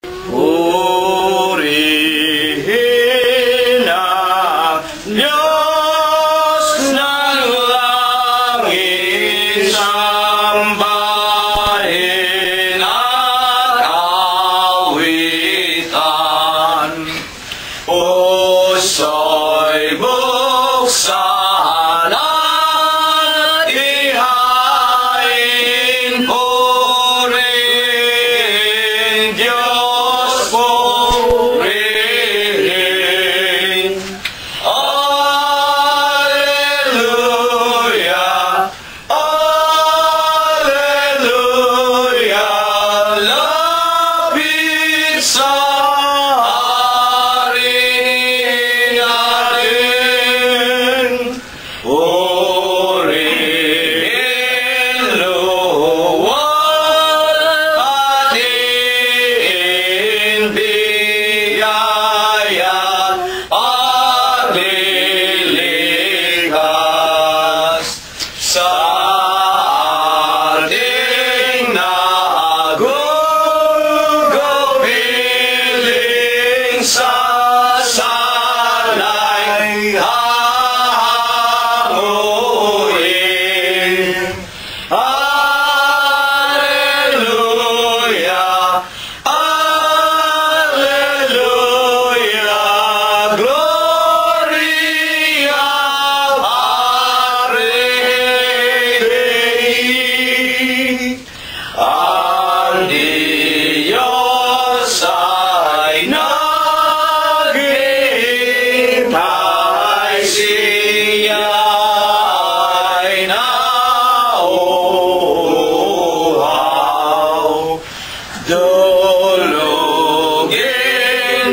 Purihin ang Diyos ng langit, sambahin at awitan. Puso'y buksan at ihain, purihin Diyos, purihin. Alleluia, alleluia, lapit sa hari natin. Purihin luwal ating biyaya at lilikas sa ating nagugupiling sasanay hahanguin. Alleluia, alleluia, gloria Patri Dei. Ang Diyos ay naghihintay, siya ay nauuhaw. Dulugin,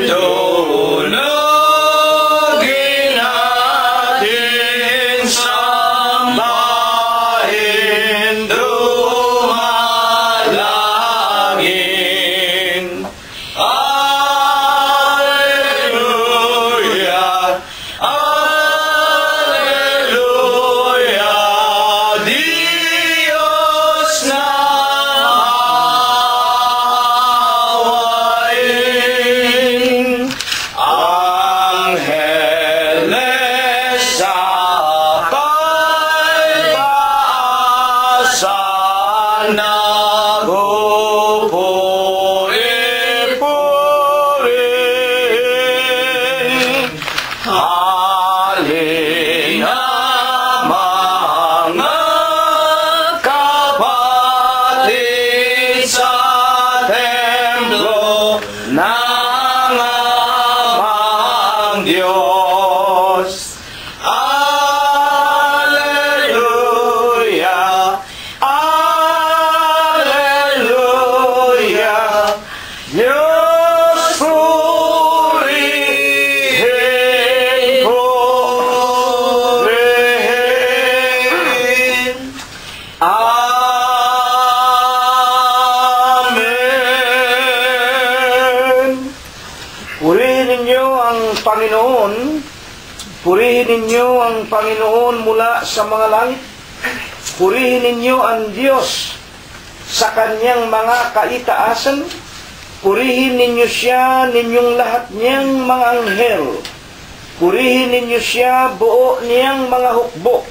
dulugin natin, sambahin, dumalangin. Alleluia, alleluia, Diyos na awayin. Angeles sa pag-asa nagpupuri-puri. Halina mga kapatid sa templo ng amang Diyos. Alleluia, alleluia, Diyos purihin, purihin. Amen. Purihin ninyo ang Panginoon. Purihin ninyo ang Panginoon mula sa mga langit. Purihin ninyo ang Diyos sa kanyang mga kaitaasan. Purihin ninyo siya, ninyong lahat niyang mga anghel. Purihin ninyo siya, buo niyang mga hukbo,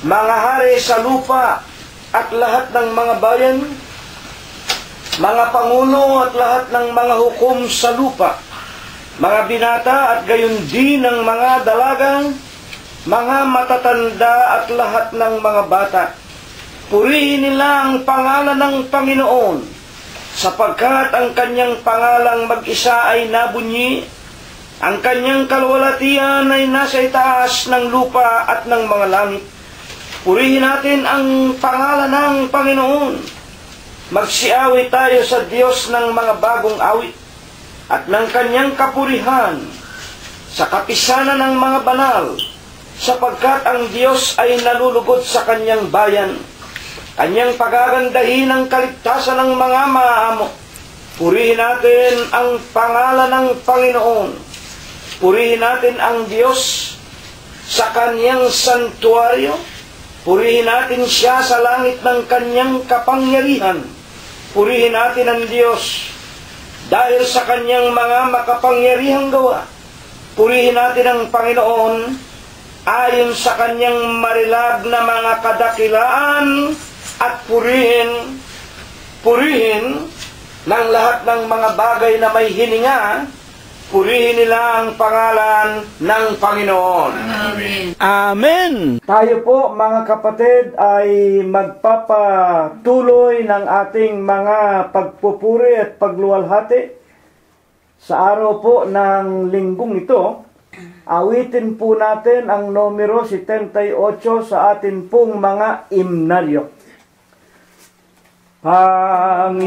mga hari sa lupa at lahat ng mga bayan, mga pangulo at lahat ng mga hukom sa lupa, mga binata at gayon din ng mga dalagang, mga matatanda at lahat ng mga bata. Purihin nila ang pangalan ng Panginoon, sapagkat ang kanyang pangalang mag-isa ay nabunyi, ang kanyang kalwalatian ay nasa itaas ng lupa at ng mga langit. Purihin natin ang pangalan ng Panginoon. Magsiawit tayo sa Diyos ng mga bagong awit at ng kanyang kapurihan sa kapisanan ng mga banal, sapagkat ang Diyos ay nalulugod sa kanyang bayan. Kanyang pagagandahin ang kaligtasan ng mga maamo. Purihin natin ang pangalan ng Panginoon. Purihin natin ang Diyos sa kanyang santuaryo. Purihin natin siya sa langit ng kanyang kapangyarihan. Purihin natin ang Diyos dahil sa kanyang mga makapangyarihang gawa. Purihin natin ang Panginoon ayon sa kanyang marilag na mga kadakilaan at purihin ng lahat ng mga bagay na may hininga. Purihin nila ang pangalan ng Panginoon. Amen. Amen. Tayo po mga kapatid ay magpapatuloy ng ating mga pagpupuri at pagluwalhati sa araw po ng linggong ito. Awitin po natin ang numero 78 sa atin pong mga imnaryo. Panginoon,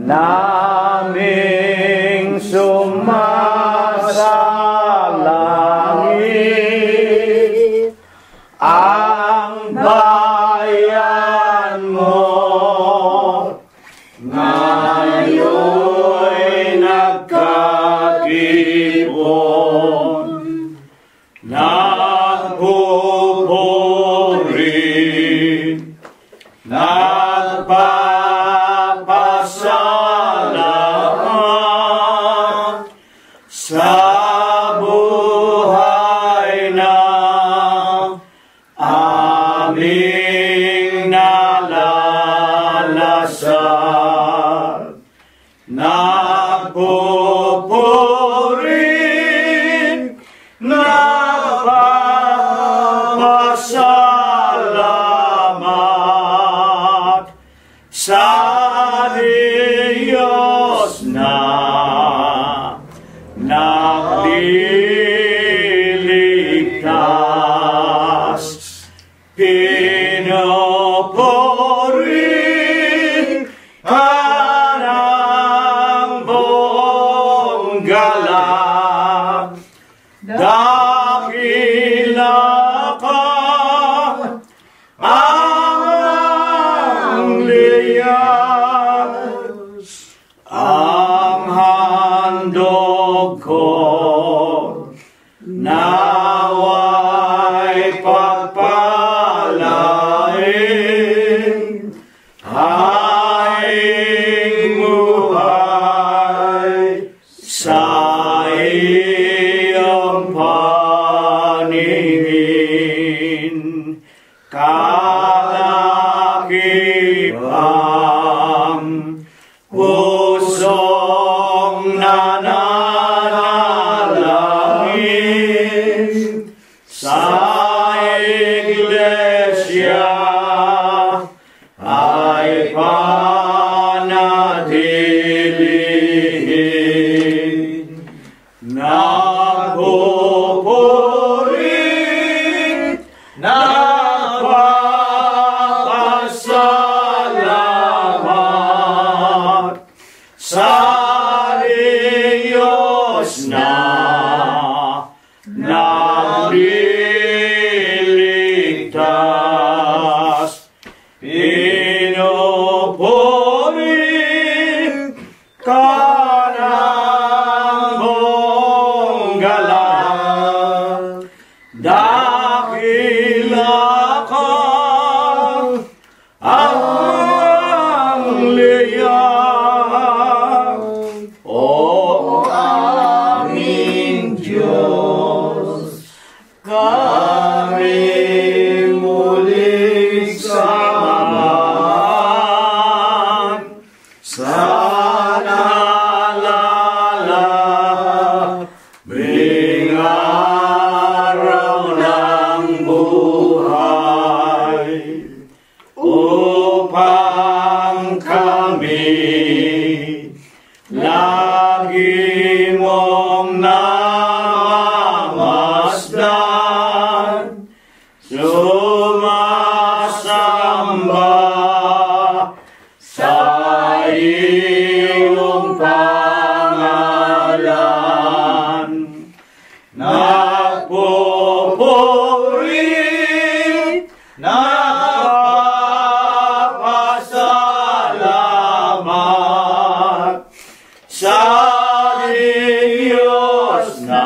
naming sumasalangit, ang bayan mo ngayon'y nagkatipon, nagpupuri, nagpapasalamat sa buhay na aming nalalasal. Nagpupuri, nagpapasalamat sa Diyos na nagliligtas. Pinupuri ka ng buong galak, dakila ka ang liyas, ang handog ko naway pagpalain, aing buhay sa iyong paningin. Kalakipang pusong nananalangin sa iglesia ay panatilihin. Nagpupuri, nagpapasalamat sa Diyos na nagliligtas. Pinupuri ka ng buong galak, dakila ka ang liyang. O aming Diyos, kami muling samahan sa nalalabing araw ng buhay, upang kami lagi mong namamasdan, sumasamba sa iyong pangalan. Nagpupuri, nagpapasalamat sa Diyos na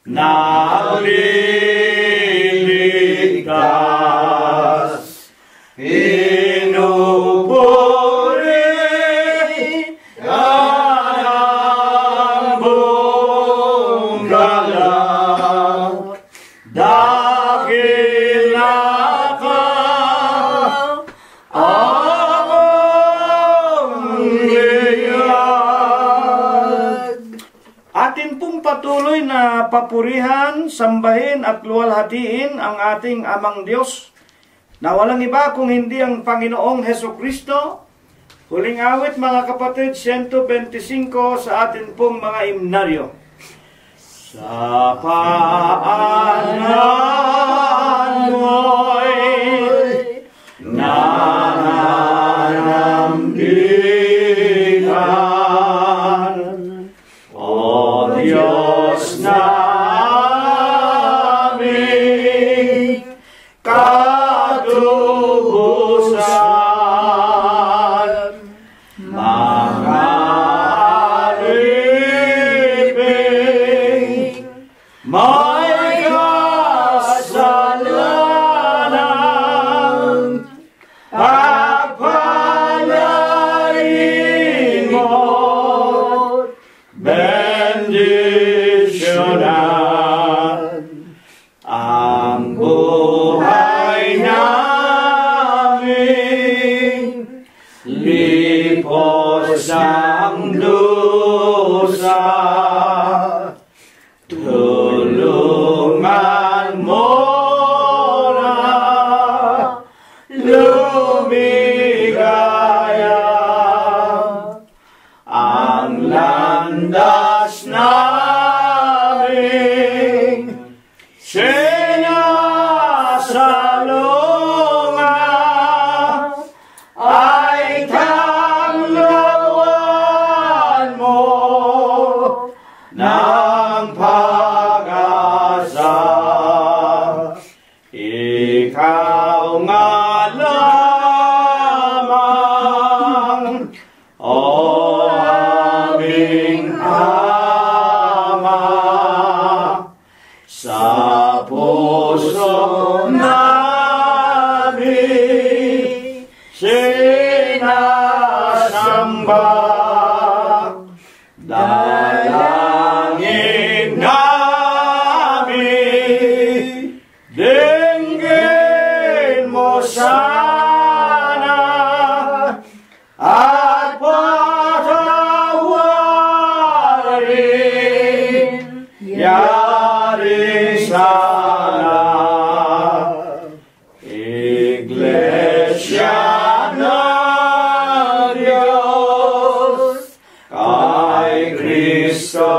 nagliligtas. na papurihan, sambahin at luwalhatiin ang ating Amang Diyos na walang iba kung hindi ang Panginoong Hesukristo. Huling awit mga kapatid, 125 sa atin pong mga himnaryo. Sa paanan mo'y nananambigan, O Diyos namin, katubusan, makaliping, may kasalanan, pagpalain mo, bendisyonan ang buhay namin, lipos ng dusa, tulungan mo na lumigaya ang landas namin, sinasalunga ay tanglawan mo ng pag-asa. Ikaw nga lamang, O aming Ama, sa puso namin sinasamba, dalangin namin, dinggin mo sana at patawarin, yari sana. Iglesia ng Diyos, kay Kristo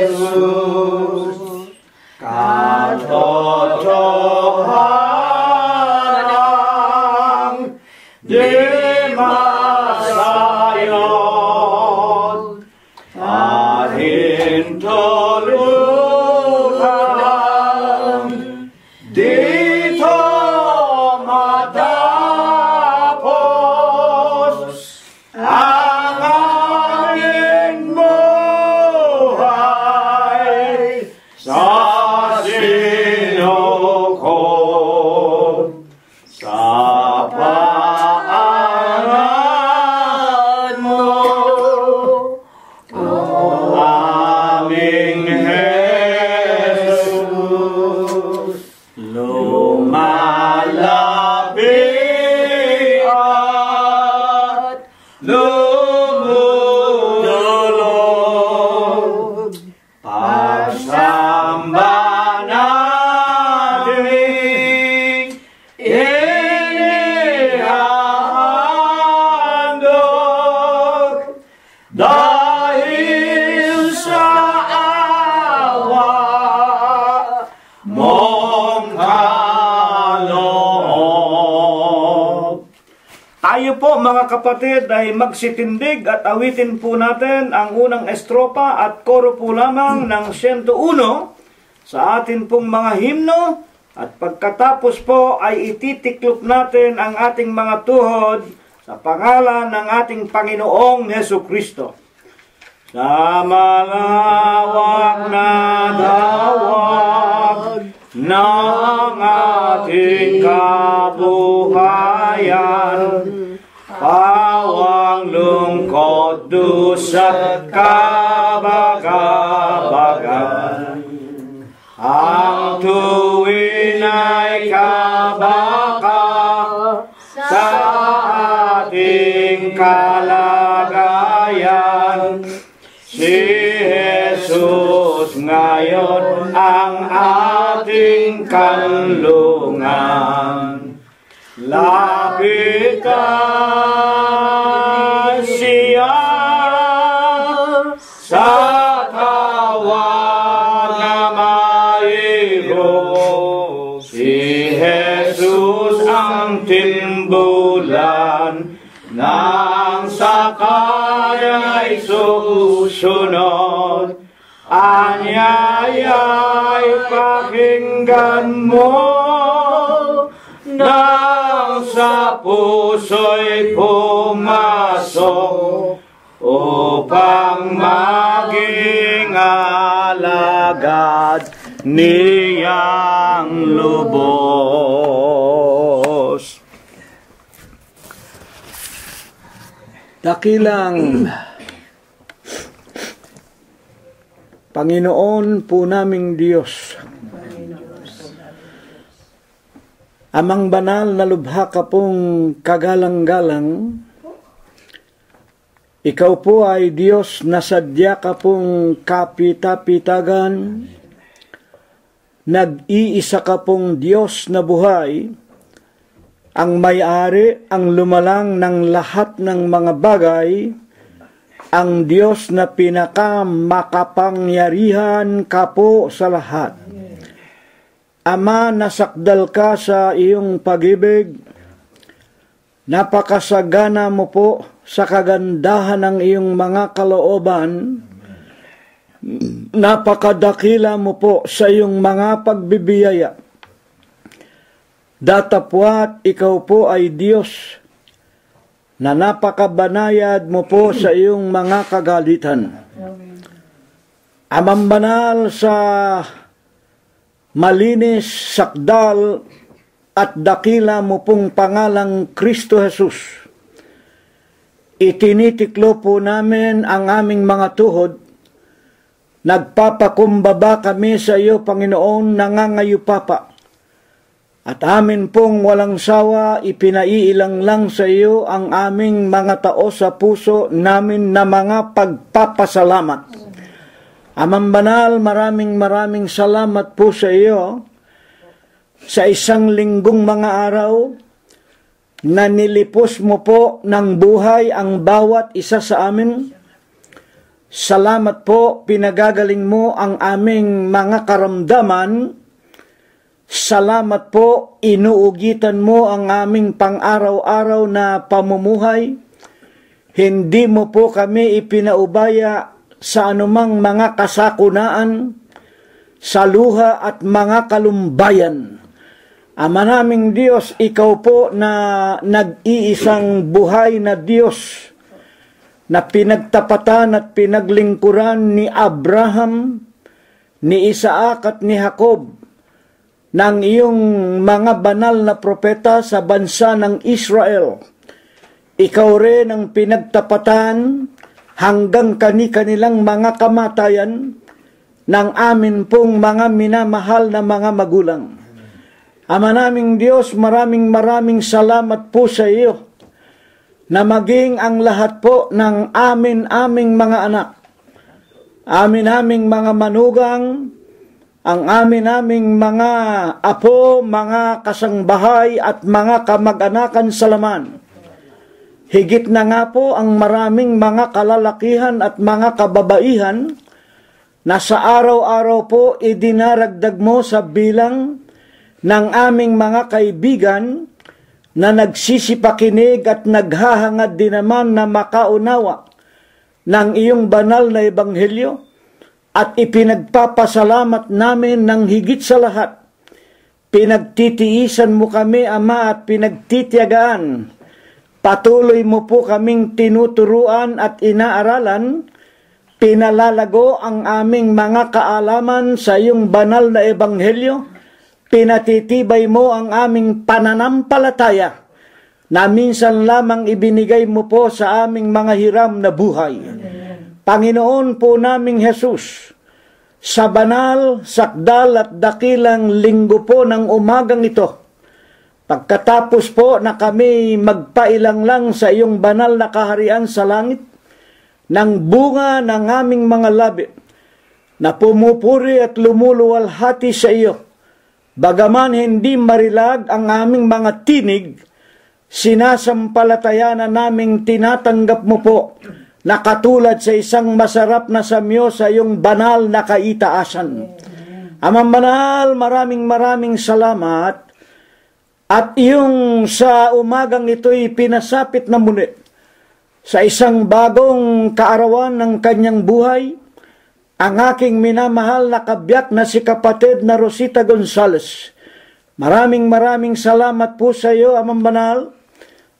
Jesus, katotohanan di masayod, at hintulutan dito matapos ang aming buhay sa sinukod. Sa paanan mo, O aming Jesus, lumalapit at lumulog, pagsamba natin inihahandog, dahil sa awa mong kaloob. Tayo po mga kapatid ay magsitindig at awitin po natin ang unang estropa at koro po lamang ng 101 sa atin pong mga himno, at pagkatapos po ay ititiklop natin ang ating mga tuhod sa pangalan ng ating Panginoong Hesukristo. Sa malawak na dawag ng ating kabuhayan, pawang lungkot, dusa't kabagabagan, ang tuwin ay kabaka sa ating kalagayan. Si Jesus ngayon ang ating kanlungan. Lapit ka siya sa tawag na mayroon. Si Jesus ang timbulan nang sakay ay susunod. Anyaya'y pakinggan mo nang sa puso'y pumasok upang maging alagad niyang lubos. Dakilang Panginoon po naming Diyos, amang banal na lubha ka pong kagalang-galang, ikaw po ay Diyos na sadya ka pong kapita-pitagan, nag-iisa ka pong Diyos na buhay, ang may-ari, ang lumalang ng lahat ng mga bagay, ang Diyos na pinakamakapangyarihan ka po sa lahat. Ama, nasakdal ka sa iyong pag-ibig, napakasagana mo po sa kagandahan ng iyong mga kalooban, napakadakila mo po sa iyong mga pagbibiyaya. Datapwat ikaw po ay Diyos na napakabanayad mo po sa iyong mga kagalitan. Amang banal sa malinis, sakdal at dakila mo pong pangalang Kristo Jesus, itinitiklo po namin ang aming mga tuhod. Nagpapakumbaba kami sa iyo, Panginoon, nangangayupapa. At amin pong walang sawa, ipinaiilang lang sa iyo ang aming mga tao sa puso namin na mga pagpapasalamat. Amang banal, maraming salamat po sa iyo sa isang linggong mga araw na nilipos mo po ng buhay ang bawat isa sa amin. Salamat po, pinagagaling mo ang aming mga karamdaman. Salamat po, inuugitan mo ang aming pang-araw-araw na pamumuhay. Hindi mo po kami ipinaubaya sa anumang mga kasakunaan, sa luha at mga kalumbayan. Ama naming Diyos, ikaw po na nag-iisang buhay na Diyos, na pinagtapatan at pinaglingkuran ni Abraham, ni Isaac at ni Jacob, ng iyong mga banal na propeta sa bansa ng Israel. Ikaw rin ang pinagtapatan hanggang kani-kanilang mga kamatayan ng amin pong mga minamahal na mga magulang. Ama naming Diyos, maraming salamat po sa iyo na maging ang lahat po ng aming mga anak, aming mga manugang, ang aming mga apo, mga kasangbahay at mga kamag-anakan sa laman. Higit na nga po ang maraming mga kalalakihan at mga kababaihan na sa araw-araw po idinaragdag mo sa bilang ng aming mga kaibigan na nagsisipakinig at naghahangad din naman na makaunawa ng iyong banal na ebanghelyo. At ipinagpapasalamat namin ng higit sa lahat. Pinagtitiisan mo kami, Ama, at pinagtitiyagaan. Patuloy mo po kaming tinuturuan at inaaralan. Pinalalago ang aming mga kaalaman sa iyong banal na ebanghelyo. Pinatitibay mo ang aming pananampalataya na minsan lamang ibinigay mo po sa aming mga hiram na buhay. Panginoon po naming Jesus, sa banal, sakdal at dakilang linggo po ng umagang ito, pagkatapos po na kami magpailang lang sa iyong banal na kaharian sa langit, ng bunga ng aming mga labi, na pumupuri at lumuluwalhati sa iyo. Bagaman hindi marilag ang aming mga tinig, sinasampalatayanan naming tinatanggap mo po na katulad sa isang masarap na samyo sa iyong banal na kaitaasan. Amang banal, maraming salamat at iyong sa umagang ito'y pinasapit na muli sa isang bagong kaarawan ng kanyang buhay, ang aking minamahal na kabiyak na si kapatid na Rosita Gonzales. Maraming salamat po sa iyo, Amang Banal,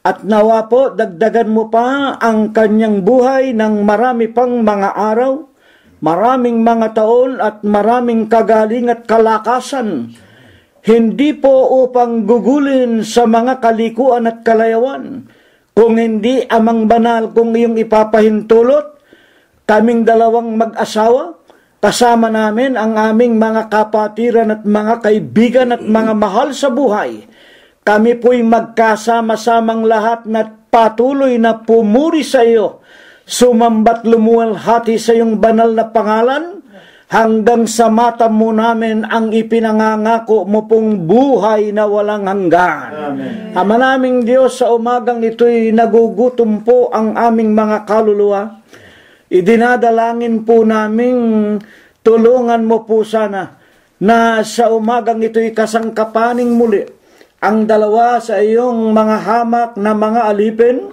at nawa po dagdagan mo pa ang kanyang buhay ng marami pang mga araw, maraming mga taon at maraming kagaling at kalakasan. Hindi po upang gugulin sa mga kalikuan at kalayawan, kung hindi, Amang Banal, kung iyong ipapahintulot, kaming dalawang mag-asawa, kasama namin ang aming mga kapatiran at mga kaibigan at mga mahal sa buhay. Kami po'y magkasama-samang lahat na patuloy na pumuri sa iyo, sumambat lumuwalhati sa iyong banal na pangalan, hanggang sa mata mo namin ang ipinangangako mo pong buhay na walang hanggan. Amen. Ama naming Diyos, sa umagang ito'y nagugutom po ang aming mga kaluluwa. Idinadalangin po naming tulungan mo po sana na sa umagang ito'y kasangkapaning muli ang dalawa sa iyong mga hamak na mga alipin.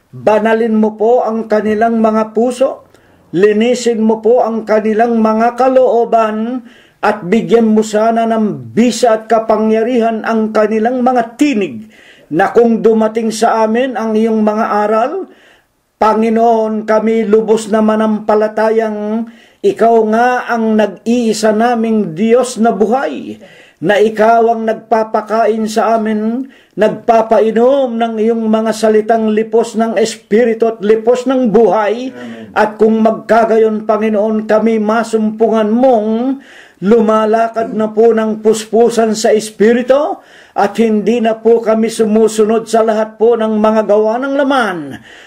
Banalin mo po ang kanilang mga puso, linisin mo po ang kanilang mga kalooban, at bigyan mo sana ng bisa at kapangyarihan ang kanilang mga tinig, na kung dumating sa amin ang iyong mga aral, Panginoon, kami lubos na manampalatayang ikaw nga ang nag-iisa naming Diyos na buhay, na ikaw ang nagpapakain sa amin, nagpapainom ng iyong mga salitang lipos ng Espiritu at lipos ng buhay. Amen. At kung magkagayon, Panginoon, kami masumpungan mong lumalakad na po ng puspusan sa Espiritu, at hindi na po kami sumusunod sa lahat po ng mga gawa ng laman,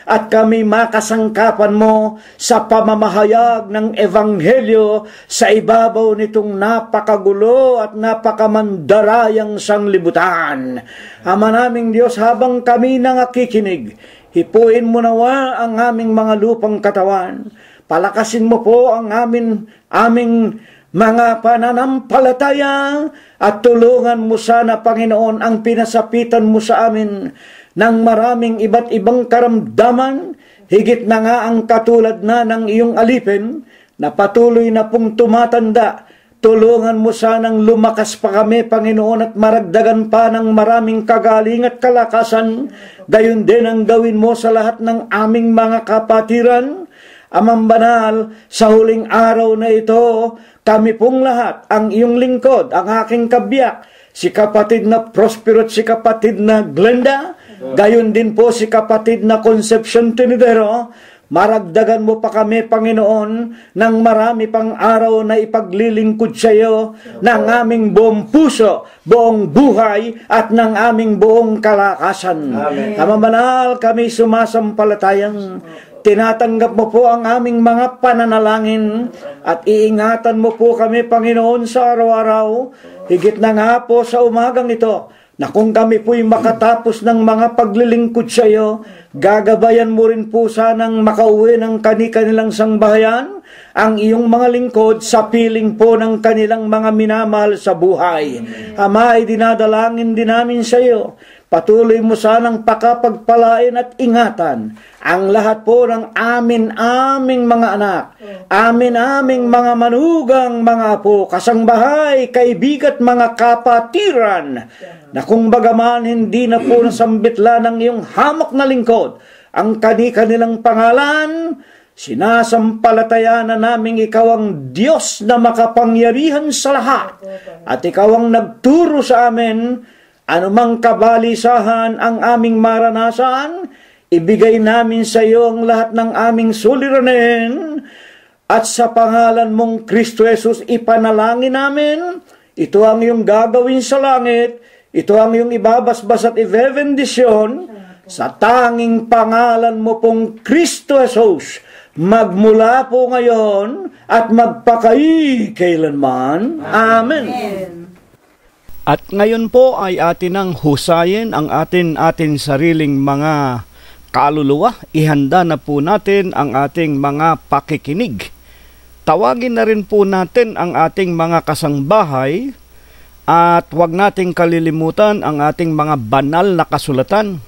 at kami makasangkapan mo sa pamamahayag ng Ebanghelyo sa ibabaw nitong napakagulo at napakamandarayang sanglibutan. Ama naming Diyos, habang kami nangakikinig, hipuin mo nawa ang aming mga lupang katawan. Palakasin mo po ang aming mga pananampalataya, at tulungan mo sana, Panginoon, ang pinasapitan mo sa amin ng maraming iba't ibang karamdaman, higit na nga ang katulad na ng iyong alipin na patuloy na pong tumatanda. Tulungan mo sanang lumakas pa kami, Panginoon, at maragdagan pa ng maraming kagaling at kalakasan. Gayon din ang gawin mo sa lahat ng aming mga kapatiran. Amang Banal, sa huling araw na ito, kami pong lahat, ang iyong lingkod, ang aking kabiyak, si kapatid na Prospero at si kapatid na Glenda, gayon din po si kapatid na Concepcion Tinidero, maragdagan mo pa kami, Panginoon, ng marami pang araw na ipaglilingkod sa iyo ng aming buong puso, buong buhay, at ng aming buong kalakasan. Amang Banal, kami sumasampalatayang tinatanggap mo po ang aming mga pananalangin, at iingatan mo po kami, Panginoon, sa araw-araw. Higit na nga po sa umagang ito, na kung kami po'y makatapos ng mga paglilingkod sa iyo, gagabayan mo rin po sanang makauwi ng kanilang sangbahayan ang iyong mga lingkod sa piling po ng kanilang mga minamahal sa buhay. Ama, ay dinadalangin din namin sa iyo, patuloy mo sanang pakapagpalain at ingatan ang lahat po ng aming mga anak, aming mga manugang, mga apo, kasangbahay, kaibigat, mga kapatiran, na kung bagaman hindi na po nasambitla ng iyong hamak na lingkod ang kanilang pangalan, sinasampalataya na naming ikaw ang Diyos na makapangyarihan sa lahat, at ikaw ang nagturo sa amin. Anumang kabalisahan ang aming maranasan, ibigay namin sa iyo ang lahat ng aming suliranin, at sa pangalan mong Kristo Jesus ipanalangin namin. Ito ang iyong gagawin sa langit, ito ang iyong ibabasbas at ibebendisyon, sa tanging pangalan mo pong Kristo Jesus, magmula po ngayon at magpakai kailanman. Amen. At ngayon po ay atin ang husayin ang atin sariling mga kaluluwa. Ihanda na po natin ang ating mga pakikinig. Tawagin na rin po natin ang ating mga kasangbahay at huwag nating kalilimutan ang ating mga banal na kasulatan.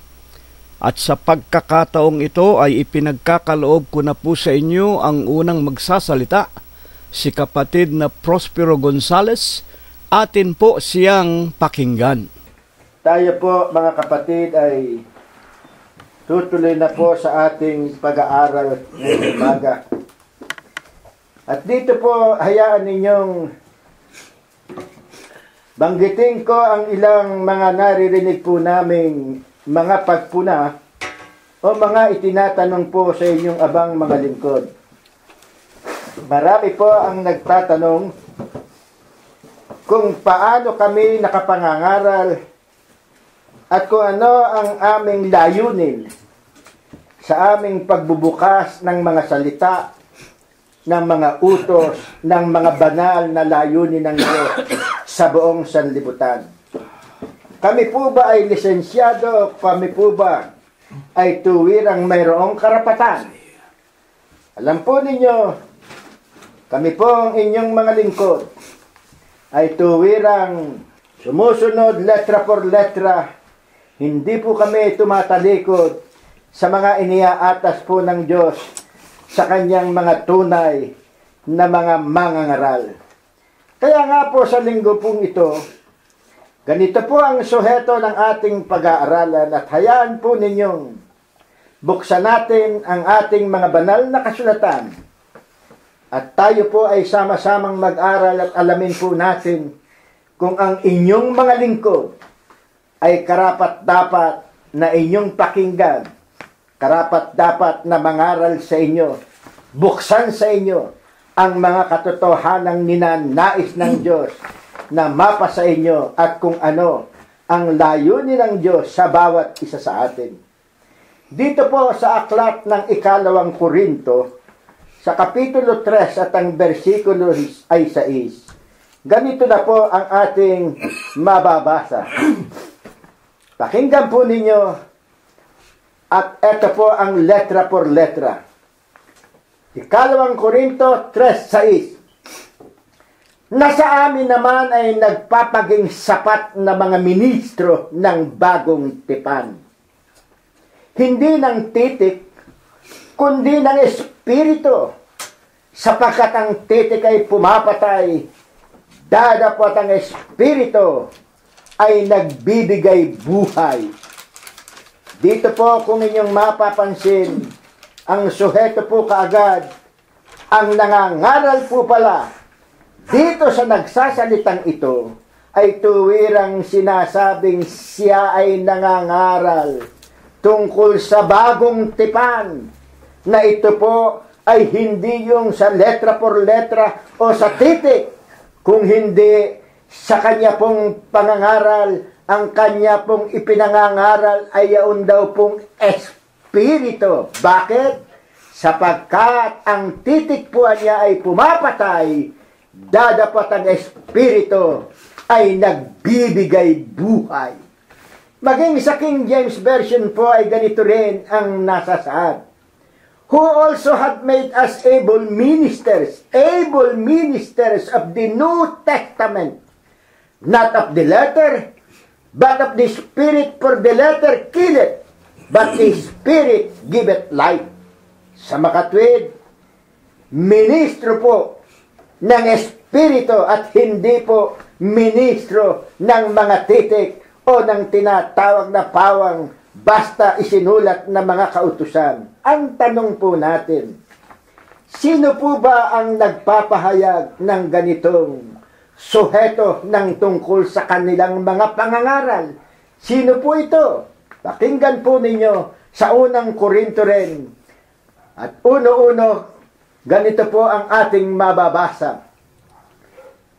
At sa pagkakataong ito ay ipinagkakaloob ko na po sa inyo ang unang magsasalita, si kapatid na Prospero Gonzales. Atin po siyang pakinggan. Tayo po mga kapatid ay tutuloy na po sa ating pag-aaral ngayong umaga. At dito po hayaan ninyong banggitin ko ang ilang mga naririnig po naming mga pagpuna o mga itinatanong po sa inyong abang mga lingkod. Marami po ang nagtatanong kung paano kami nakapangangaral at kung ano ang aming layunin sa aming pagbubukas ng mga salita, ng mga utos, ng mga banal na layunin ng Diyos sa buong sanlibutan. Kami po ba ay lisensyado? Kami po ba ay tuwirang mayroong karapatan? Alam po ninyo, kami po ang inyong mga lingkod ay tuwirang sumusunod letra por letra. Hindi po kami tumatalikod sa mga iniaatas po ng Diyos sa kanyang mga tunay na mga mangangaral. Kaya nga po sa linggo pong ito, ganito po ang suheto ng ating pag-aaralan at hayaan po ninyong buksan natin ang ating mga banal na kasulatan at tayo po ay sama-samang mag-aral at alamin po natin kung ang inyong mga lingkod ay karapat-dapat na inyong pakinggan, karapat-dapat na mangaral sa inyo, buksan sa inyo ang mga katotohanang ninanais ng Diyos na mapa sa inyo at kung ano ang layunin ng Diyos sa bawat isa sa atin. Dito po sa aklat ng 2 Korinto, sa Kapitulo 3 at ang versikulo ay 6, ganito na po ang ating mababasa. Pakinggan po ninyo at ito po ang letra por letra. 2 Korinto 3:6. Nasa amin naman ay nagpapaging sapat na mga ministro ng bagong tipan. Hindi ng titik, kundi ng espiritu. Sapagkat ang titik ay pumapatay, dadapot ang espiritu ay nagbibigay buhay. Dito po kung inyong mapapansin, ang suheto po kaagad, ang nangangaral po pala, dito sa nagsasalitang ito, ay tuwirang sinasabing siya ay nangangaral tungkol sa bagong tipan, na ito po ay hindi yung sa letra por letra o sa titik, kung hindi sa kanya pong pangangaral, ang kanya pong ipinangangaral ay yaon daw pong espiritu. Bakit? Sapagkat ang titik po niya ay pumapatay, dadapat ang espiritu ay nagbibigay buhay. Maging sa King James Version po ay ganito rin ang nasasaad. Who also had made us able ministers of the New Testament, not of the letter, but of the Spirit, for the letter killeth, but the Spirit giveth life. Sa makatwid, ministro po ng Espiritu at hindi po ministro ng mga titik o ng tinatawag na pawang basta isinulat na mga kautusan. Ang tanong po natin, sino po ba ang nagpapahayag ng ganitong suheto ng tungkol sa kanilang mga pangangaral? Sino po ito? Pakinggan po ninyo sa unang Korinto rin. At uno-uno, ganito po ang ating mababasa.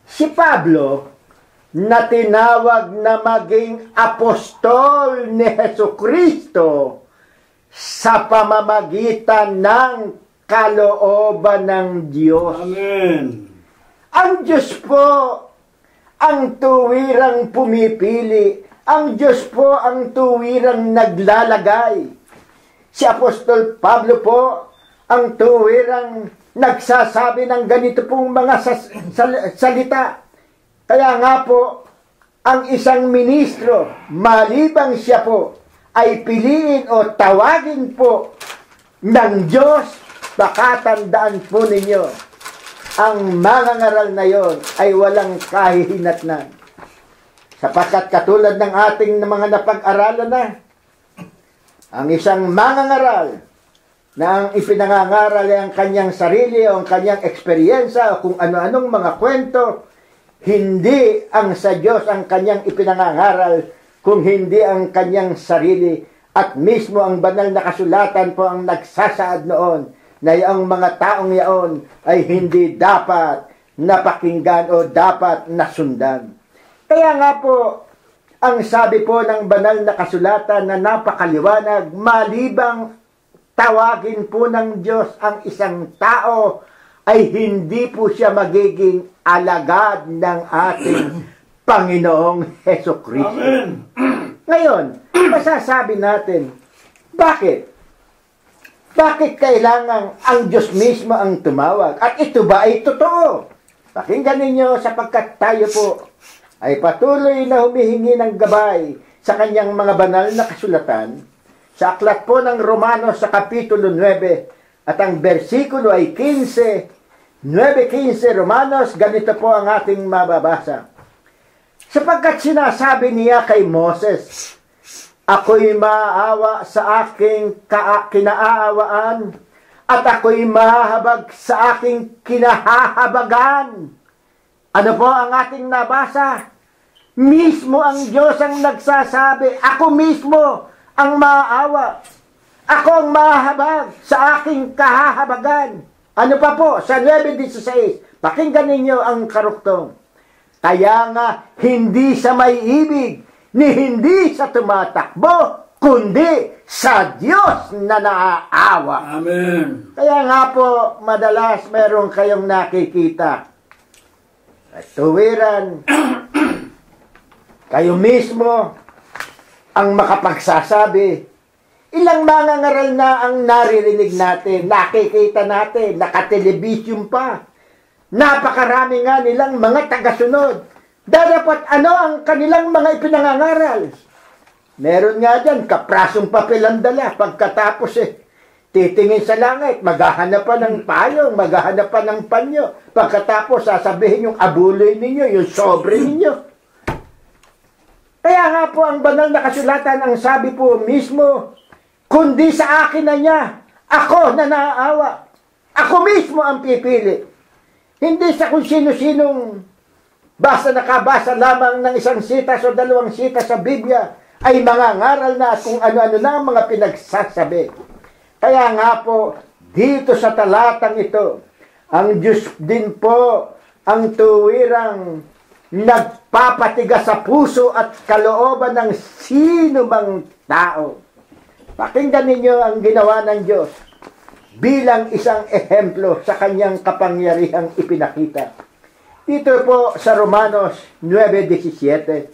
Si Pablo, na tinawag na maging apostol ni Jesucristo sa pamamagitan ng kalooban ng Diyos. Amen. Ang Diyos po ang tuwirang pumipili. Ang Diyos po ang tuwirang naglalagay. Si Apostol Pablo po ang tuwirang nagsasabi ng ganito pong mga salita. Kaya nga po, ang isang ministro, malibang siya po, ay piliin o tawagin po ng Diyos, baka tandaan po ninyo, ang mangangaral na yon ay walang kahihinatnan. Sapagkat katulad ng ating mga napag-aralan na, ang isang mangangaral na ang ipinangangaral ay ang kanyang sarili o ang kanyang eksperyensya o kung ano-anong mga kwento, hindi ang sa Diyos ang kanyang ipinangangaral, kung hindi ang kanyang sarili. At mismo ang banal na kasulatan po ang nagsasaad noon na yung mga taong yaon ay hindi dapat napakinggan o dapat nasundan. Kaya nga po, ang sabi po ng banal na kasulatan na napakaliwanag, malibang tawagin po ng Diyos ang isang tao, ay hindi po siya magiging alagad ng ating Panginoong Hesukristo. Amen. Ngayon, masasabi natin, bakit? Bakit kailangan ang Diyos mismo ang tumawag? At ito ba ay totoo? Pakinggan ninyo, sapagkat tayo po ay patuloy na humihingi ng gabay sa kanyang mga banal na kasulatan. Sa aklat po ng Romanos sa Kapitulo 9 at ang bersikulo ay 15, 9:15 Romanos, ganito po ang ating mababasa. Sapagkat sinasabi niya kay Moses, ako'y maawa sa aking kinaaawaan at ako'y mahahabag sa aking kinahahabagan. Ano po ang ating nabasa? Mismo ang Diyos ang nagsasabi, ako mismo ang maawa. Ako ang mahahabag sa aking kahahabagan. Ano pa po? Sa 9:16, pakinggan ninyo ang karuktong. Kaya nga, hindi sa may ibig, ni hindi sa tumatakbo, kundi sa Diyos na naaawa. Amen. Kaya nga po, madalas meron kayong nakikita. At tuwiran, kayo mismo ang makapagsasabi. Ilang mga ngaral na ang naririnig natin, nakikita natin, nakatelevision pa. Napakarami nga nilang mga tagasunod. Dapat ano ang kanilang mga ipinangangaral? Meron nga dyan, kaprasong papel ang dala. Pagkatapos titingin sa langit, maghahanap pa ng payong, maghahanap pa ng panyo. Pagkatapos sasabihin yung abuloy ninyo, yung sobre ninyo. Kaya nga po ang banal na kasulatan ang sabi po mismo, kundi sa akin na niya, ako na naaawa. Ako mismo ang pipili. Hindi sa kung sino-sinong basta nakabasa lamang ng isang sitas o dalawang sitas sa Biblia ay mangangaral na at kung ano-ano na ang mga pinagsasabi. Kaya nga po, dito sa talatang ito, ang Diyos din po ang tuwirang nagpapatigas sa puso at kalooban ng sino mang tao. Pakinggan ninyo ang ginawa ng Diyos bilang isang ehemplo sa kanyang kapangyarihang ipinakita. Dito po sa Romanos 9:17.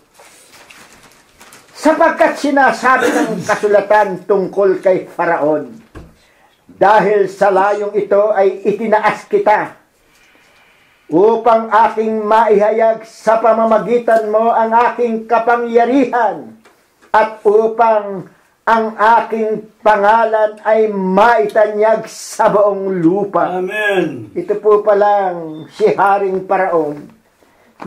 Sapagkat sinasabi ng kasulatan tungkol kay Faraon, dahil sa layong ito ay itinaas kita, upang aking maihayag sa pamamagitan mo ang aking kapangyarihan, at upang ang aking pangalan ay maitanyag sa buong lupa. Amen. Ito po palang si Haring Paraon.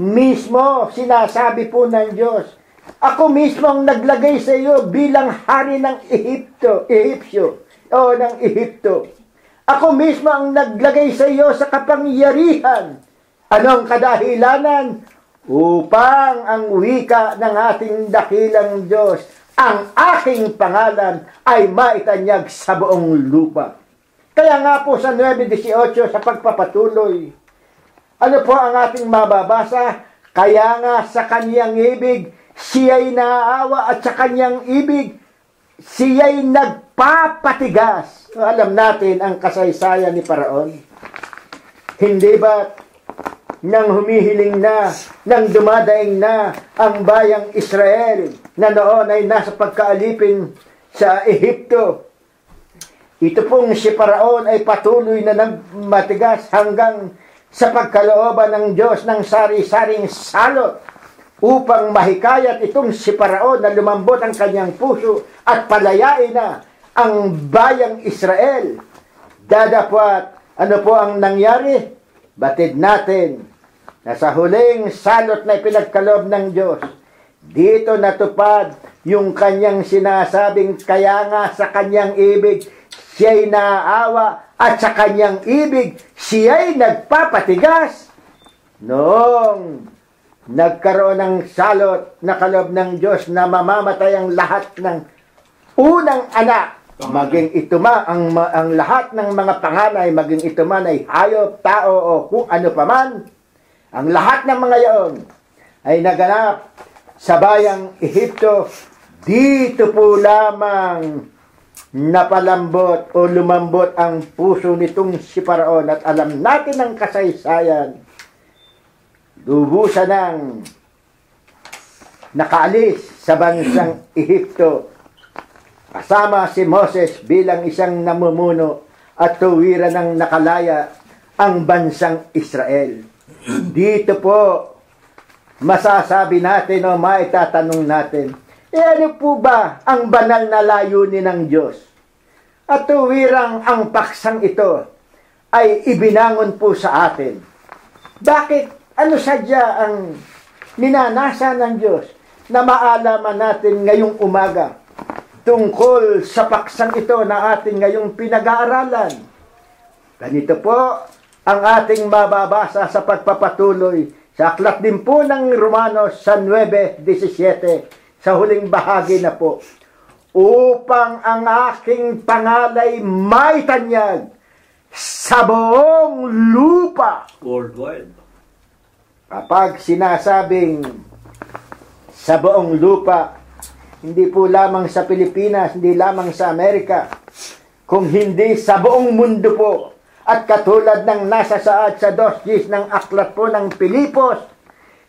Mismo sinasabi po ng Diyos, ako mismo ang naglagay sa iyo bilang hari ng Ehipsyo o ng Ehipto. Ako mismo ang naglagay sa iyo sa kapangyarihan. Anong kadahilanan? Upang ang wika ng ating dakilang Diyos, ang aking pangalan ay maitanyag sa buong lupa. Kaya nga po sa 9:18 sa pagpapatuloy, ano po ang ating mababasa? Kaya nga sa kanyang ibig, siya'y naaawa at sa kanyang ibig, siya'y nagpapatigas. Alam natin ang kasaysayan ni Paraon. Hindi ba nang humihiling na, nang dumadaing na ang bayang Israel na noon ay nasa pagkaalipin sa Ehipto, ito pong si Paraon ay patuloy na nagmatigas hanggang sa pagkalooban ng Diyos ng sari-saring salot upang mahikayat itong si Paraon na lumambot ang kanyang puso at palayain na ang bayang Israel. Dadapwat, ano po ang nangyari? Batid natin na sa huling salot na ipinagkaloob ng Diyos, dito natupad yung kanyang sinasabing, kaya nga sa kanyang ibig siya'y naaawa at sa kanyang ibig siya'y nagpapatigas. Noong nagkaroon ng salot na kaloob ng Diyos na mamamatay ang lahat ng unang anak, maging ito ang lahat ng mga panganay, maging ito man ay hayop, tao o kung ano paman, ang lahat ng mga yaon ay naganap sa bayang Ehipto. Dito po lamang napalambot o lumambot ang puso nitong si Paraon, at alam natin ang kasaysayan. Lubusan ng nakaalis sa bansang Ehipto kasama si Moses bilang isang namumuno at tuwiran ng nakalaya ang bansang Israel. Dito po masasabi natin o maitatanong natin, ano po ba ang banal na layunin ng Diyos? At tuwirang ang paksang ito ay ibinangon po sa atin. Bakit? Ano sadya ang ninanasa ng Diyos na maalaman natin ngayong umaga tungkol sa paksang ito na ating ngayong pinag-aaralan? Ganito po ang ating mababasa sa pagpapatuloy sa aklat din po ng Romanos sa 9:17, sa huling bahagi na po. Upang ang aking pangalay may tanyag sa buong lupa. Worldwide. Kapag sinasabing sa buong lupa, hindi po lamang sa Pilipinas, hindi lamang sa Amerika, kung hindi sa buong mundo po. At katulad ng nasa saad sa 2:10 ng aklat po ng Pilipos,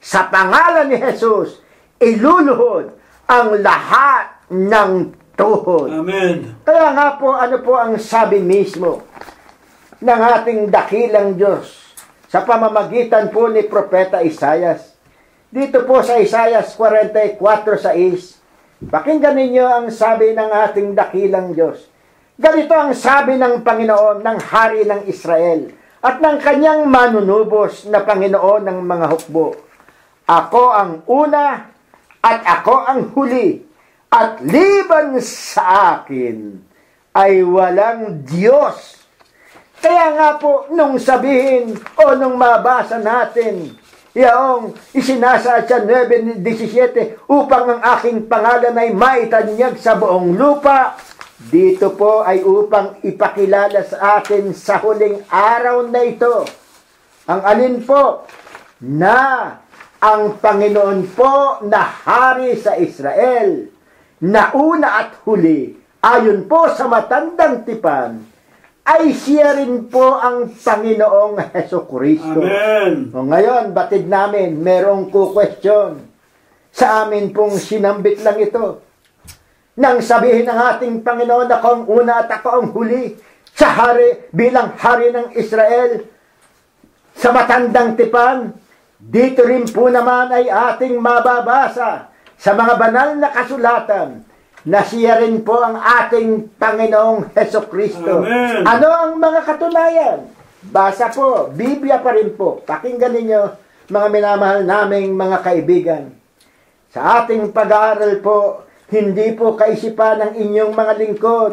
sa pangalan ni Jesus, iluluhod ang lahat ng tuhod. Amen. Kaya nga po, ano po ang sabi mismo ng ating dakilang Diyos sa pamamagitan po ni Propeta Isaias. Dito po sa Isaias 44:6, pakinggan ninyo ang sabi ng ating dakilang Diyos. Ganito ang sabi ng Panginoon, ng Hari ng Israel, at ng kanyang manunubos na Panginoon ng mga hukbo. Ako ang una, at ako ang huli, at liban sa akin ay walang Diyos. Kaya nga po, nung sabihin o nung mabasa natin, yaong isinasaad sa 9:17, upang ang aking pangalan ay maitanyag sa buong lupa, dito po ay upang ipakilala sa atin sa huling araw na ito, ang alin po, na ang Panginoon po na hari sa Israel, na una at huli, ayon po sa matandang tipan, ay siya rin po ang Panginoong Hesukristo. Amen. O ngayon, batid namin, merong kukwestiyon. Sa amin pong sinambit lang ito. Nang sabihin ng ating Panginoon, ako ang una at ako ang huli, sa hari, bilang hari ng Israel, sa matandang tipan, dito rin po naman ay ating mababasa sa mga banal na kasulatan, na siya rin po ang ating Panginoong Hesukristo. Amen. Ano ang mga katunayan? Basa po, Biblia pa rin po. Pakinggan ninyo, mga minamahal naming mga kaibigan. Sa ating pag-aaral po, hindi po kaisipan ng inyong mga lingkod,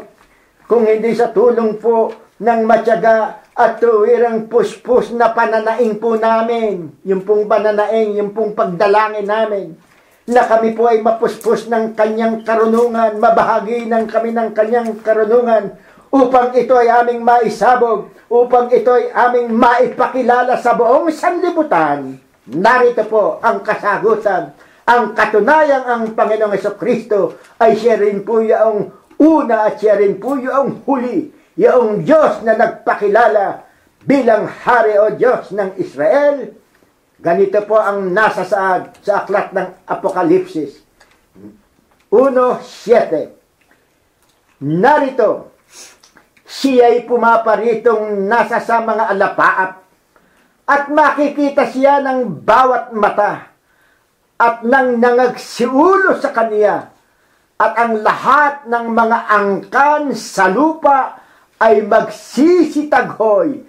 kung hindi sa tulong po ng matyaga at tuwirang puspos na pananaing po namin, yung pong pananaing, yung pong pagdalangin namin, na kami po ay mapuspos ng kanyang karunungan, mabahagi ng kami ng kanyang karunungan, upang ito ay aming maisabog, upang ito ay aming maipakilala sa buong sanlibutan. Narito po ang kasagutan, ang katunayang ang Panginoong Hesukristo ay siya rin po yung una at siya rin po yung huli, yung Diyos na nagpakilala bilang Hari o Diyos ng Israel. Ganito po ang nasa sa aklat ng Apokalipsis 1:7. Narito, siya'y pumaparitong nasa sa mga alapaap at makikita siya ng bawat mata at nang nangagsiulo sa kaniya at ang lahat ng mga angkan sa lupa ay magsisitaghoy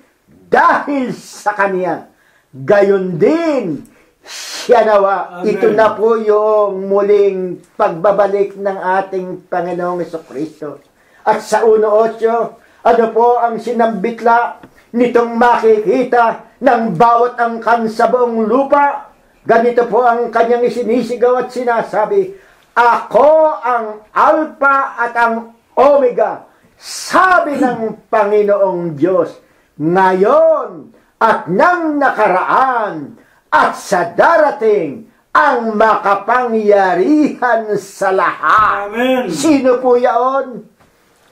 dahil sa kaniya. Gayon din siya nawa. Amen. Ito na po yung muling pagbabalik ng ating Panginoong Jesucristo. At sa 1:8, ano po ang sinambitla nitong makikita ng bawat angkan sa buong lupa? Ganito po ang kanyang isinisigaw at sinasabi, ako ang Alpha at ang Omega, sabi ng Panginoong Diyos, ngayon at nang nakaraan at sa darating ang makapangyarihan sa lahat. Amen. Sino po yaon?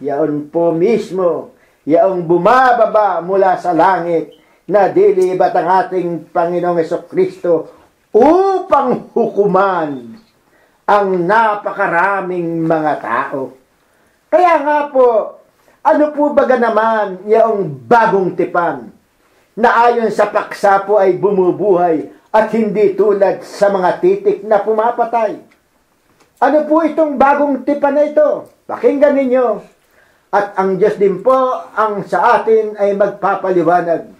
Yaon po mismo, yaong bumababa mula sa langit na dilibat ang ating Panginoong Jesucristo upang hukuman ang napakaraming mga tao. Kaya nga po, ano po baga naman yaong bagong tipan na ayon sa paksa po ay bumubuhay at hindi tulad sa mga titik na pumapatay? Ano po itong bagong tipan na ito? Pakinggan ninyo. At ang Diyos din po ang sa atin ay magpapaliwanag.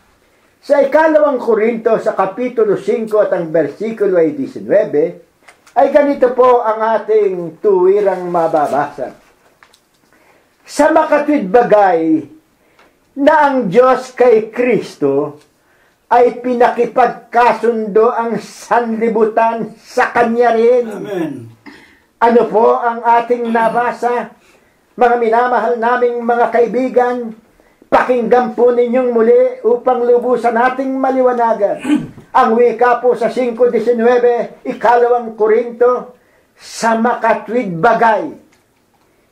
Sa 2 Korinto sa Kapitulo 5 at ang versikulo ay 19, ay ganito po ang ating tuwirang mababasa. Sa makatwid bagay na ang Diyos kay Kristo ay pinakipagkasundo ang sanlibutan sa Kanya rin. Amen. Ano po ang ating nabasa? Mga minamahal naming mga kaibigan, pakinggan po ninyong muli upang lubusan nating maliwanagan. Ang wika po sa 5:19, 2 Korinto, sa makatwid bagay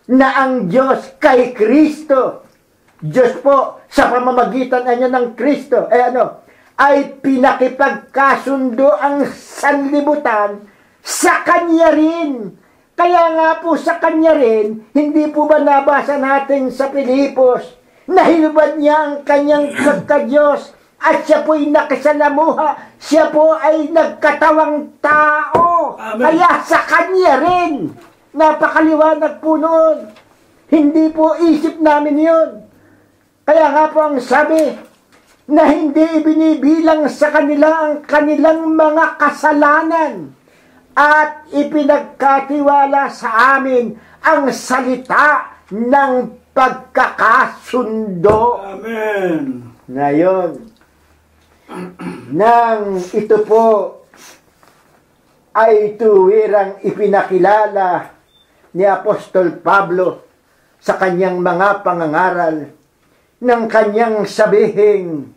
na ang Diyos kay Kristo, Diyos po sa pamamagitan niya ng Kristo, ay pinakipagkasundo ang sanlibutan sa Kanya rin. Kaya nga po sa Kanya rin, hindi po ba nabasa natin sa Pilipos, na hinubad niya ang Kanyang pagka-Diyos at siya po'y nakasalamuha, siya po ay nagkatawang tao. Amen. Kaya sa Kanya rin, napakaliwanag po noon. Hindi po isip namin yun. Kaya nga po ang sabi, na hindi ibinibilang sa kanila ang kanilang mga kasalanan at ipinagkatiwala sa amin ang salita ng pagkakasundo. Amen. Ngayon, nang ito po ay tuwirang ipinakilala ni Apostol Pablo sa kanyang mga pangangaral, ng kanyang sabihin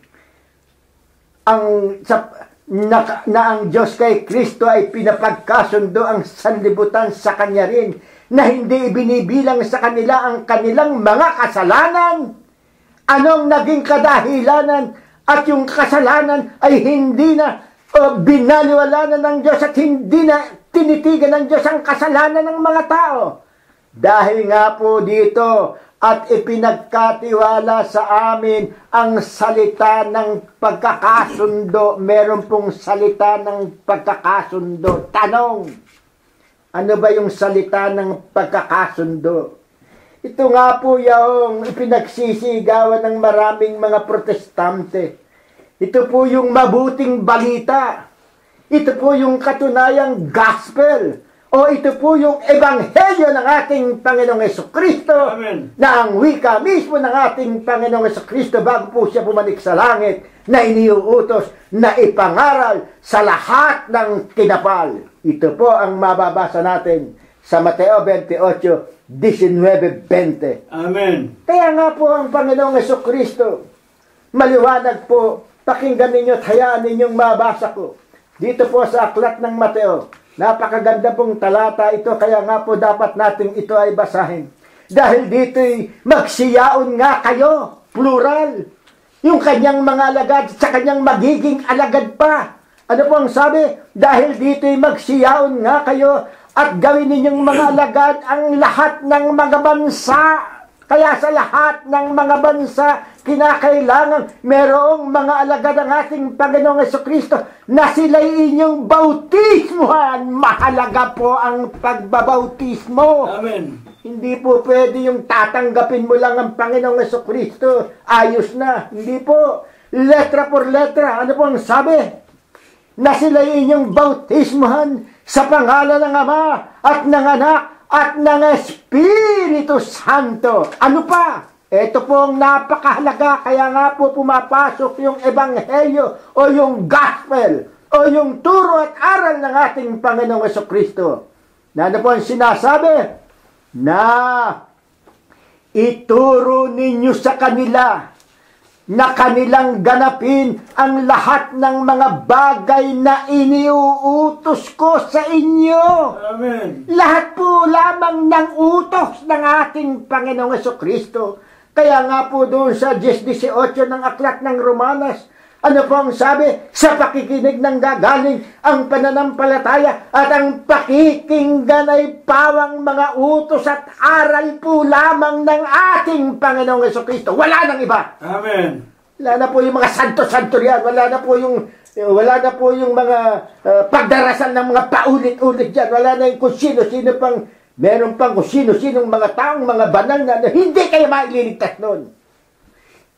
na ang Diyos kay Kristo ay pinapagkasundo ang sanlibutan sa Kanya rin, na hindi ibinibilang sa kanila ang kanilang mga kasalanan. Anong naging kadahilanan? At yung kasalanan ay hindi na binaliwala ng Diyos at hindi na tinitigan ng Diyos ang kasalanan ng mga tao. Dahil nga po dito, at ipinagkatiwala sa amin ang salita ng pagkakasundo. Meron pong salita ng pagkakasundo. Tanong, ano ba yung salita ng pagkakasundo? Ito nga po yung ipinagsisigawan ng maraming mga protestante. Ito po yung mabuting balita. Ito po yung katunayang gospel. O ito po yung ebanghelyo ng ating Panginoong Jesucristo. Amen. Na ang wika mismo ng ating Panginoong Jesucristo bago po siya bumalik sa langit, na iniuutos na ipangaral sa lahat ng kinapal. Ito po ang mababasa natin sa Mateo 28, 19-20. Amen. Kaya nga po ang Panginoong Jesucristo, maliwanag po, pakinggan ninyo at hayaan ninyong mabasa ko. Dito po sa aklat ng Mateo, napakaganda pong talata ito, kaya nga po dapat natin ito ay basahin. Dahil dito'y magsiyaon nga kayo, plural. Yung kanyang mga alagad sa kanyang magiging alagad pa. Ano po ang sabi? Dahil dito'y magsiyaon nga kayo at gawin ninyong mga alagad ang lahat ng mga bansa. Kaya sa lahat ng mga bansa, kinakailangan merong mga alagad ang ating Panginoong Jesucristo na sila'y inyong bautismuhan. Mahalaga po ang pagbabautismo. Amen. Hindi po pwede yung tatanggapin mo lang ang Panginoong Jesucristo. Ayos na. Hindi po. Letra por letra. Ano po ang sabi? Na sila'y inyong bautismuhan sa pangalan ng Ama at ng Anak at ng Espiritu Santo. Ano pa? Ito po ang napakahalaga. Kaya nga po pumapasok yung Ebanghelyo o yung Gospel o yung turo at aral ng ating Panginoong Jesucristo. Na ano po ang sinasabi? Na ituro ninyo sa kanila na kanilang ganapin ang lahat ng mga bagay na iniuutos ko sa inyo. Amen. Lahat po lamang ng utos ng ating Panginoong Jesucristo. Kaya nga po doon sa 10:18 ng aklat ng Romanas, ano po ang sabi? Sa pakikinig ng gagaling ang pananampalataya at ang pakikinggan ay pawang mga utos at aral po lamang ng ating Panginoong Jesucristo. Wala nang iba. Amen. Wala na po yung mga santo-santo riyan. Wala na po yung mga pagdarasan ng mga paulit-ulit dyan. Wala na yung kung sino-sino pang, meron pang kung sino-sinong mga taong, mga banal na hindi kayo maililigtas noon.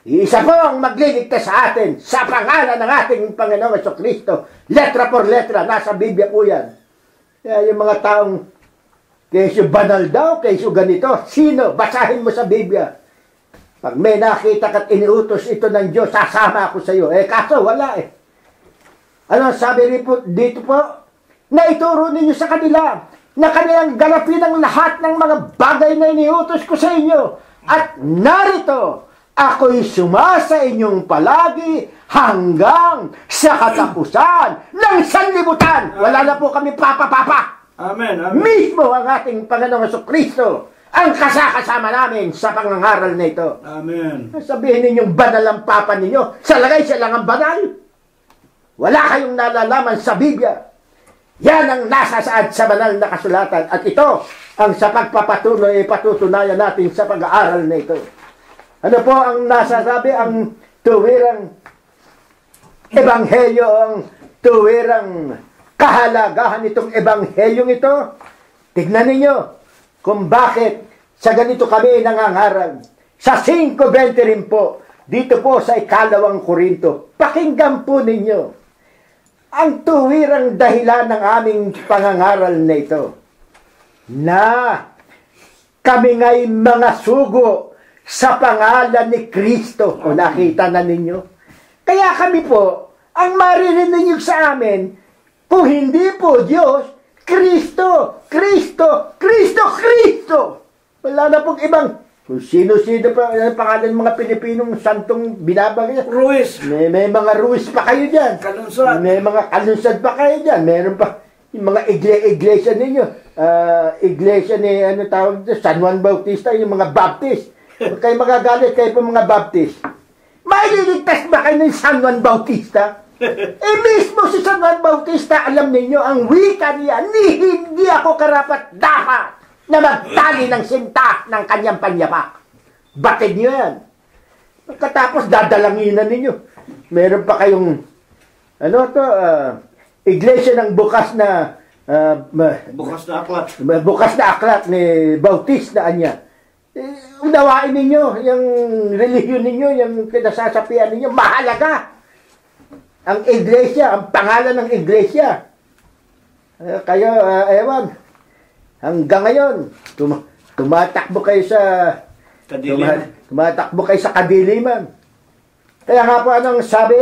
Isa po ang magliligtas sa atin sa pangalan ng ating Panginoong Jesucristo. Letra por letra, nasa Biblia po yan. Kaya yung mga taong kaysa banal daw, kaysa ganito, sino? Basahin mo sa Biblia. Pag may nakita ka't iniutos ito ng Diyos, sasama ako sa iyo. Kaso wala eh. Ano sabi dito po? Na ituro ninyo sa kanila na kanilang ganapin ang lahat ng mga bagay na iniutos ko sa inyo. At narito, ako'y sumasa inyong palagi hanggang sa katapusan ng sanlibutan. Wala na po kami papa-papa. Amen. Amen. Mismo ang ating Panginoong Jesucristo ang kasama namin sa pangangaral na ito. Amen. Sabihin ninyong banal ang papa ninyo. Sa lagay siya lang ang banal. Wala kayong nalalaman sa Biblia. Yan ang nasasaad sa banal na kasulatan. At ito ang sa pagpapatuloy ay patutunayan natin sa pag-aaral na ito. Ano po ang nasasabi? Ang tuwirang ebanghelyo, ang tuwirang kahalagahan itong ebanghelyong ito. Tignan ninyo kung bakit sa ganito kami nangangaral. Sa 5:20 rin po, dito po sa 2 Korinto, pakinggan po ninyo ang tuwirang dahilan ng aming pangangaral na ito. Na kami nga'y mga sugo sa pangalan ni Kristo. O nakita na ninyo? Kaya kami po, ang maririnig sa amin, kung hindi po Diyos, Kristo, Kristo, Kristo, Kristo. Wala na pong ibang, kung sino-sino pa ang pangalan ng mga Pilipinong santong binabagay. Ruiz. May mga Ruiz pa kayo dyan. Kalunsad. May mga kalunsad pa kayo dyan. Meron pa yung mga iglesia ninyo. Iglesia ni, ano tawag dito, San Juan Bautista, yung mga Baptist. Kayo magagalit kayo po mga Baptist. Maililigtas ba kayo ng San Juan Bautista? Mismo si San Juan Bautista, alam ninyo, ang wika niya, hindi ako karapat dapat na magtali ng sinta ng kanyang panyapak. Batid niyo yan. Pagkatapos, dadalanginan ninyo. Meron pa kayong, iglesia ng bukas na, Bukas na aklat. bukas na aklat ni Bautista anya. Unawain ninyo, yung relihiyon ninyo, yung kinasasapian ninyo, mahalaga. Ang iglesia, ang pangalan ng iglesia. Kayo, ewan, hanggang ngayon, tumatakbo kayo sa Kadiliman. tumatakbo kayo sa kadiliman. Kaya nga po anong sabi?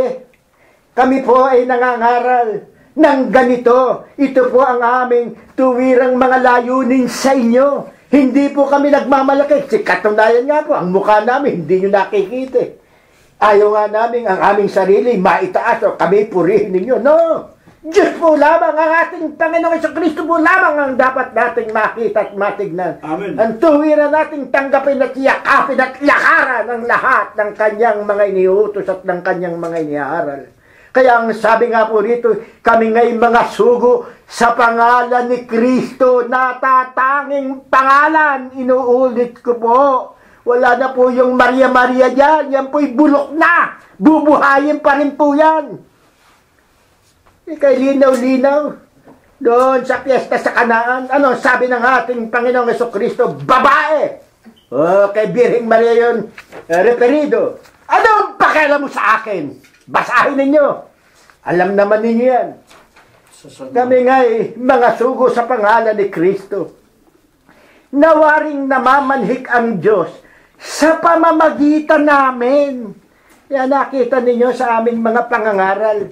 Kami po ay nangangaral ng ganito. Ito po ang aming tuwirang mga layunin sa inyo. Hindi po kami nagmamalaki. Katunayan nga po, ang mukha namin, hindi nyo nakikita. Ayaw nga namin ang aming sarili maitaas o kami purihin ninyo. No! Diyos po lamang, ang ating Panginoong Jesucristo po lamang ang dapat nating makita at matignan. Amen. Ang tuwiran nating tanggapin at yakapin at lakaran ang lahat ng kanyang mga iniutos at ng kanyang mga iniaral. Kaya ang sabi nga po rito, kami nga'y mga sugo sa pangalan ni Kristo, natatanging pangalan, inuulit ko po. Wala na po yung Maria dyan, yan po'y bulok na. Bubuhayin pa rin po yan. Ika'y linaw-linaw. Doon sa piyesta sa Kanaan, ano sabi ng ating Panginoong Jesucristo? Babae! O, kay Birheng Maria yun, referido. Anong pakialam mo sa akin? Basahin ninyo. Alam naman ninyo yan. Kami nga'y mga sugo sa pangalan ni Kristo. Nawaring namamanhik ang Diyos sa pamamagitan namin. Yan nakita ninyo sa aming mga pangangaral.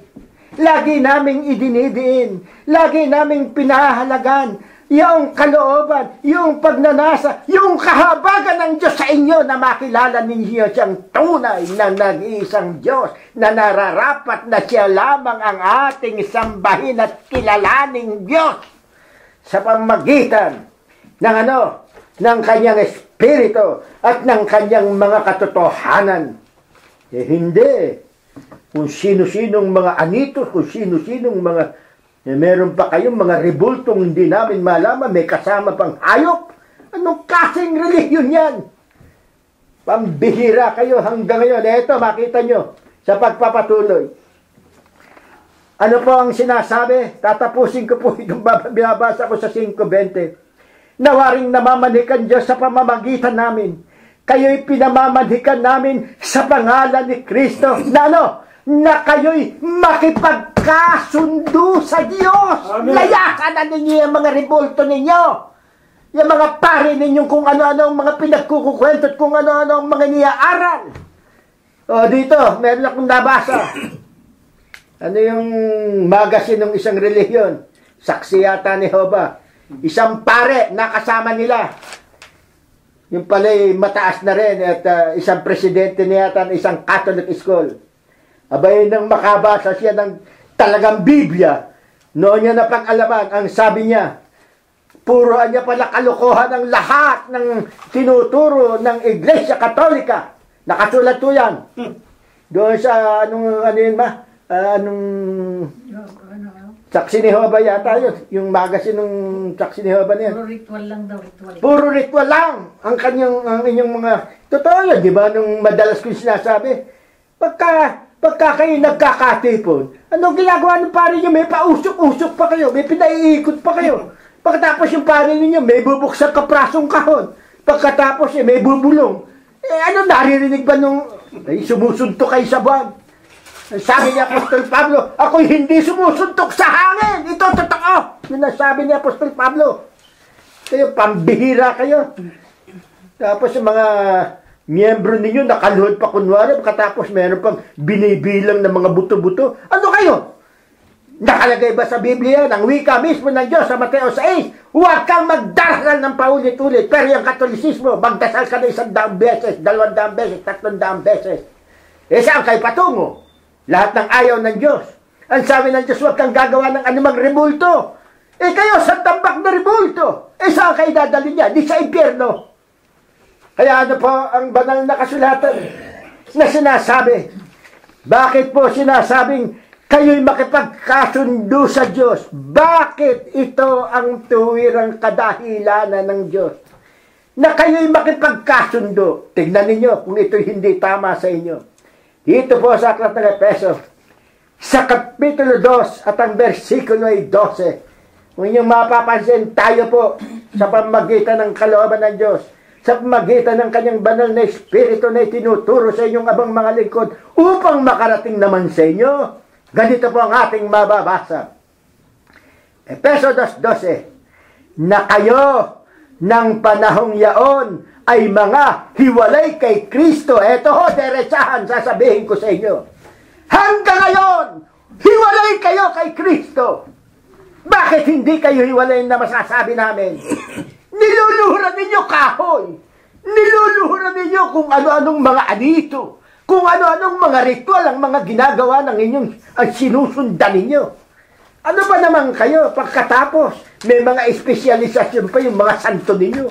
Lagi naming idinidiin, lagi naming pinahalagan yung kalooban, yung pagnanasa, yung kahabagan ng Diyos sa inyo na makilala ninyo siyang tunay na nag-iisang Diyos na nararapat na siya lamang ang ating sambahin at kilalaning Diyos sa pamagitan ng ng kanyang espiritu at ng kanyang mga katotohanan. Hindi. Kung sino-sinong mga anitos, kung sino-sinong mga, meron pa kayong mga rebultong hindi namin malaman, may kasama pang hayop. Anong kasing relihiyon yan? Pambihira kayo hanggang ngayon. Ito, makita nyo sa pagpapatuloy. Ano po ang sinasabi? Tatapusin ko po itong binabasa ko sa 5:20. Nawaring namamanhikan Diyos sa pamamagitan namin. Kayo'y pinamamanhikan namin sa pangalan ni Kristo. Na kayo'y makipagkasundo sa Diyos. Amen. Layakan na ninyo yung mga rebulto ninyo. Yung mga pare ninyong kung ano-ano ang mga pinagkukukwento at kung ano-ano ang mga niyaaral. O dito, meron akong nabasa. Ano yung magazine ng isang relihiyon? Saksi yata ni Jehovah. Isang pare na kasama nila. Yung pala'y mataas na rin at isang presidente niya yata ng isang Catholic school. Abay nang makabasa siya ng talagang Biblia, noon niya napag-alaman, ang sabi niya, puro niya pala kalokohan ang lahat ng tinuturo ng Iglesia Katolika. Nakasulat to yan. Doon sa, Saksi ni Jehovah yata yun. Yung magazine ng Saksi ni Jehovah niya. Puro ritual lang daw, ritual. Puro ritual lang. Ang inyong mga, totoo yun, di ba? Nung madalas ko sinasabi, pagka kayo nagkakatipon, anong ginagawa ng pare nyo? May pausok-usok pa kayo, may pinaiikot pa kayo. Pagkatapos yung pare ninyo, may bubuksan kaprasong kahon. Pagkatapos may bubulong. Naririnig ba nung sumusuntok kayo sa buwan? Sabi ni Apostol Pablo, ako'y hindi sumusuntok sa hangin. Ito totoo. Yun ang sabi ni Apostol Pablo. Kayo, pambihira kayo. Tapos yung mga miyembro ninyo, nakaluhod pa kunwari, katapos meron pang binibilang ng mga buto-buto. Ano kayo? Nakalagay ba sa Biblia, ng wika mismo ng Diyos sa Mateo 6, huwag kang magdarasal ng paulit-ulit. Pero yung Katolisismo, magdasal ka na 100 beses, 200 beses, 300 beses. Saan kayo patungo? Lahat ng ayaw ng Diyos. Ang sabi ng Diyos, huwag kang gagawa ng anumang rebulto. Kayo, sa tambak na rebulto. Saan kayo dadali niya? Di sa impyerno. Kaya ano po ang banal na kasulatan na sinasabi? Bakit po sinasabing kayo'y makipagkasundo sa Diyos? Bakit ito ang tuwirang kadahilanan ng Diyos? Na kayo'y makipagkasundo. Tignan ninyo kung ito'y hindi tama sa inyo. Dito po sa Aklat ng Efeso, sa Kapitulo 2 at ang versikulo ay 12. Kung inyong mapapansin, tayo po sa pamagitan ng kalooban ng Diyos, sa pamagitan ng kanyang banal na espiritu na itinuturo sa inyong abang mga lingkod upang makarating naman sa inyo. Ganito po ang ating mababasa. Efeso 2:12, na kayo ng panahong yaon ay mga hiwalay kay Kristo. Eto ho, derechahan, sasabihin ko sa inyo. Hanggang ngayon, hiwalay kayo kay Kristo. Bakit hindi kayo hiwalay na masasabi namin? Niluluhuran ninyo kahoy. Niluluhuran ninyo kung ano-anong mga anito. Kung ano-anong mga ritual ang mga ginagawa ng inyong ang sinusundan ninyo. Ano ba naman kayo pagkatapos? May mga espesyalisasyon pa yung mga santo ninyo.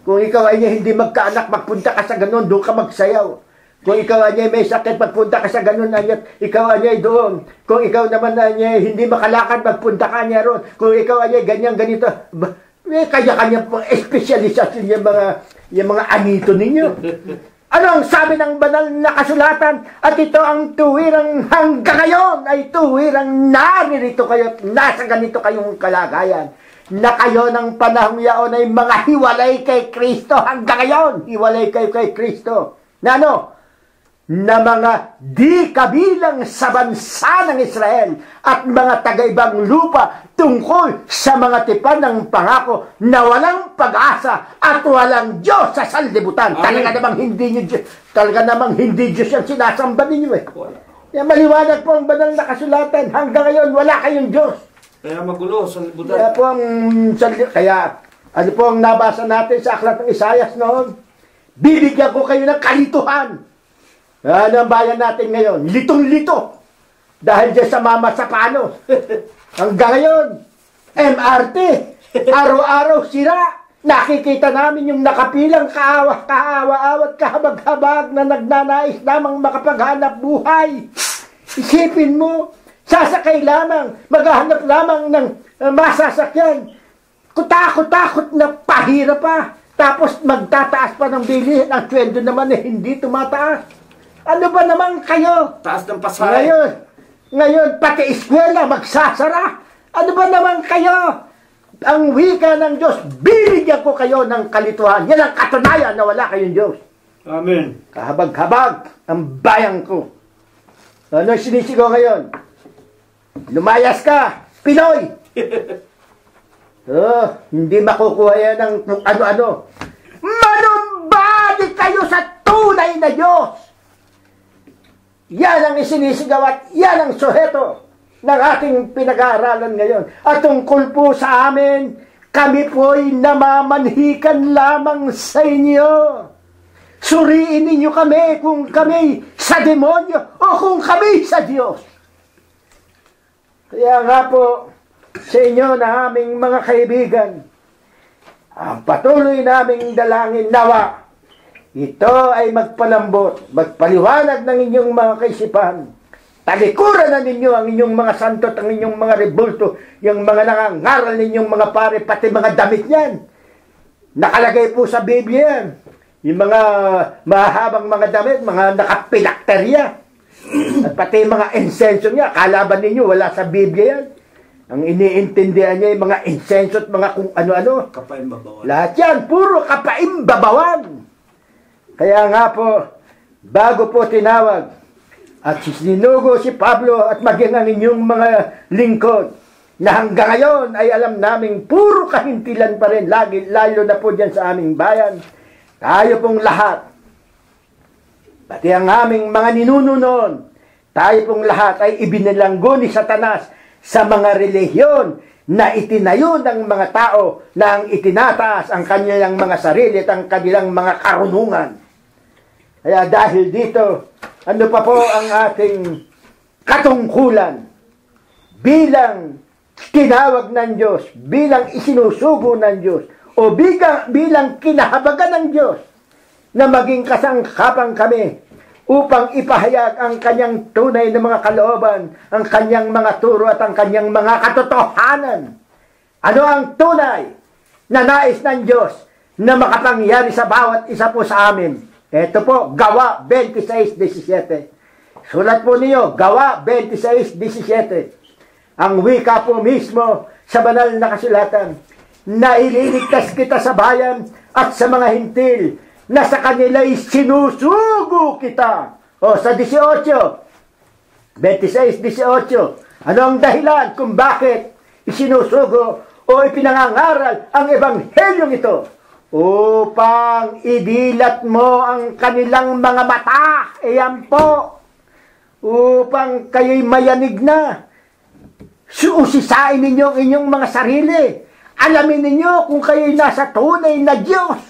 Kung ikaw ay hindi magkaanak, magpunta ka sa ganun, doon ka magsayaw. Kung ikaw ay may sakit, magpunta ka sa ganun, ikaw ay doon. Kung ikaw naman ay hindi makalakad, magpunta ka niya roon. Kung ikaw ay ganyan, ganito. May kanya-kanya pang espesyalisasyon yung mga anito ninyo. Ano ang sabi ng banal na kasulatan? At ito ang tuwirang hanggang ngayon ay tuwirang naririto kayo at nasa ganito kayong kalagayan. Na kayo ng panahong yaon ay mga hiwalay kay Kristo hanggang ngayon. Hiwalay kayo kay Kristo. Na ano? Na mga di kabilang sa bansa ng Israel at mga taga-ibang lupa tungkol sa mga tipan ng pangako na walang pag-asa at walang Diyos sa sanlibutan. Talaga namang hindi Diyos yung sinasamba ninyo eh. Kaya maliwanag po ang banal na kasulatan. Hanggang ngayon wala kayong Diyos. Kaya magulo sa libutan. Ano po ang nabasa natin sa aklat ng Isaias noon? Bibigyan ko kayo ng kalituhan. Ano ang bayan natin ngayon? Litong-lito. Dahil dyan sa mama sa panos. Hanggang ngayon, MRT. Araw-araw sira. Nakikita namin yung nakapilang kaawa-awat, kahabag-habag na nagnanais lamang makapaghanap buhay. Isipin mo, sasakay lamang, maghahanap lamang ng masasakyan. Kutakot-takot na pahira pa. Tapos magtataas pa ng bilihin. Ang sweldo naman hindi tumataas. Ano ba naman kayo? Taas ng pasay. Ngayon, pati eskwela magsasara. Ano ba naman kayo? Ang wika ng Diyos, bibigyan ko kayo ng kalituhan. Yan ang katunayan na wala kayong Diyos. Amen. Kahabag-habag ang bayan ko. Ano sinisigaw ngayon? Lumayas ka, Pinoy! Hindi makukuha yan ng ano-ano. Manumbalik kayo sa tunay na Diyos! Yan ang isinisigaw at yan ang suheto ng ating pinag-aaralan ngayon. At tungkol po sa amin, kami po'y namamanhikan lamang sa inyo. Suriin ninyo kami kung kami sa demonyo o kung kami sa Diyos. Kaya nga po, sa inyo na aming mga kaibigan, ang patuloy naming dalangin nawa, ito ay magpalambot, magpaliwanag ng inyong mga kaisipan. Talikuran na ninyo ang inyong mga santo at ang inyong mga rebulto, yung mga nangangaral ninyong mga pare, pati mga damit niyan. Nakalagay po sa Biblia yan. Yung mga mahabang mga damit, mga nakapilakterya. At pati mga insenso niya, kalaban ninyo, wala sa Biblia yan. Ang iniintindihan niya yung mga insenso at mga kung ano-ano. Kapaimbabawan. Lahat yan, puro kapaimbabawan. Kaya nga po, bago po tinawag at sinugo si Pablo at maging ang inyong mga lingkod na hanggang ngayon ay alam naming puro kahintilan pa rin, lalo na po dyan sa aming bayan. Tayo pong lahat, pati ang aming mga ninuno noon, tayo pong lahat ay ibinilanggo ni Satanas sa mga relihiyon na itinayo ng mga tao na ang itinataas ang kanilang mga sarili at ang kanilang mga karunungan. Kaya dahil dito, ano pa po ang ating katungkulan bilang tinawag ng Diyos, bilang isinusugo ng Diyos, o bilang kinahabagan ng Diyos na maging kasangkapan kami upang ipahayag ang kanyang tunay na mga kalooban, ang kanyang mga turo at ang kanyang mga katotohanan. Ano ang tunay na nais ng Diyos na makapangyari sa bawat isa po sa amin? Ito po, Gawa 26:17. Sulat po niyo, Gawa 26:17. Ang wika po mismo sa banal na kasulatan na ililigtas kita sa bayan at sa mga hintil na sa kanila'y sinusugo kita. O sa 26:18. Ano ang dahilan kung bakit isinusugo o ipinangangaral ang ebanghelyong ito? Upang idilat mo ang kanilang mga mata. Iyan po. Upang kayo'y mayanig na. Suusisain ninyo ang inyong mga sarili. Alamin ninyo kung kayo'y nasa tunay na Diyos.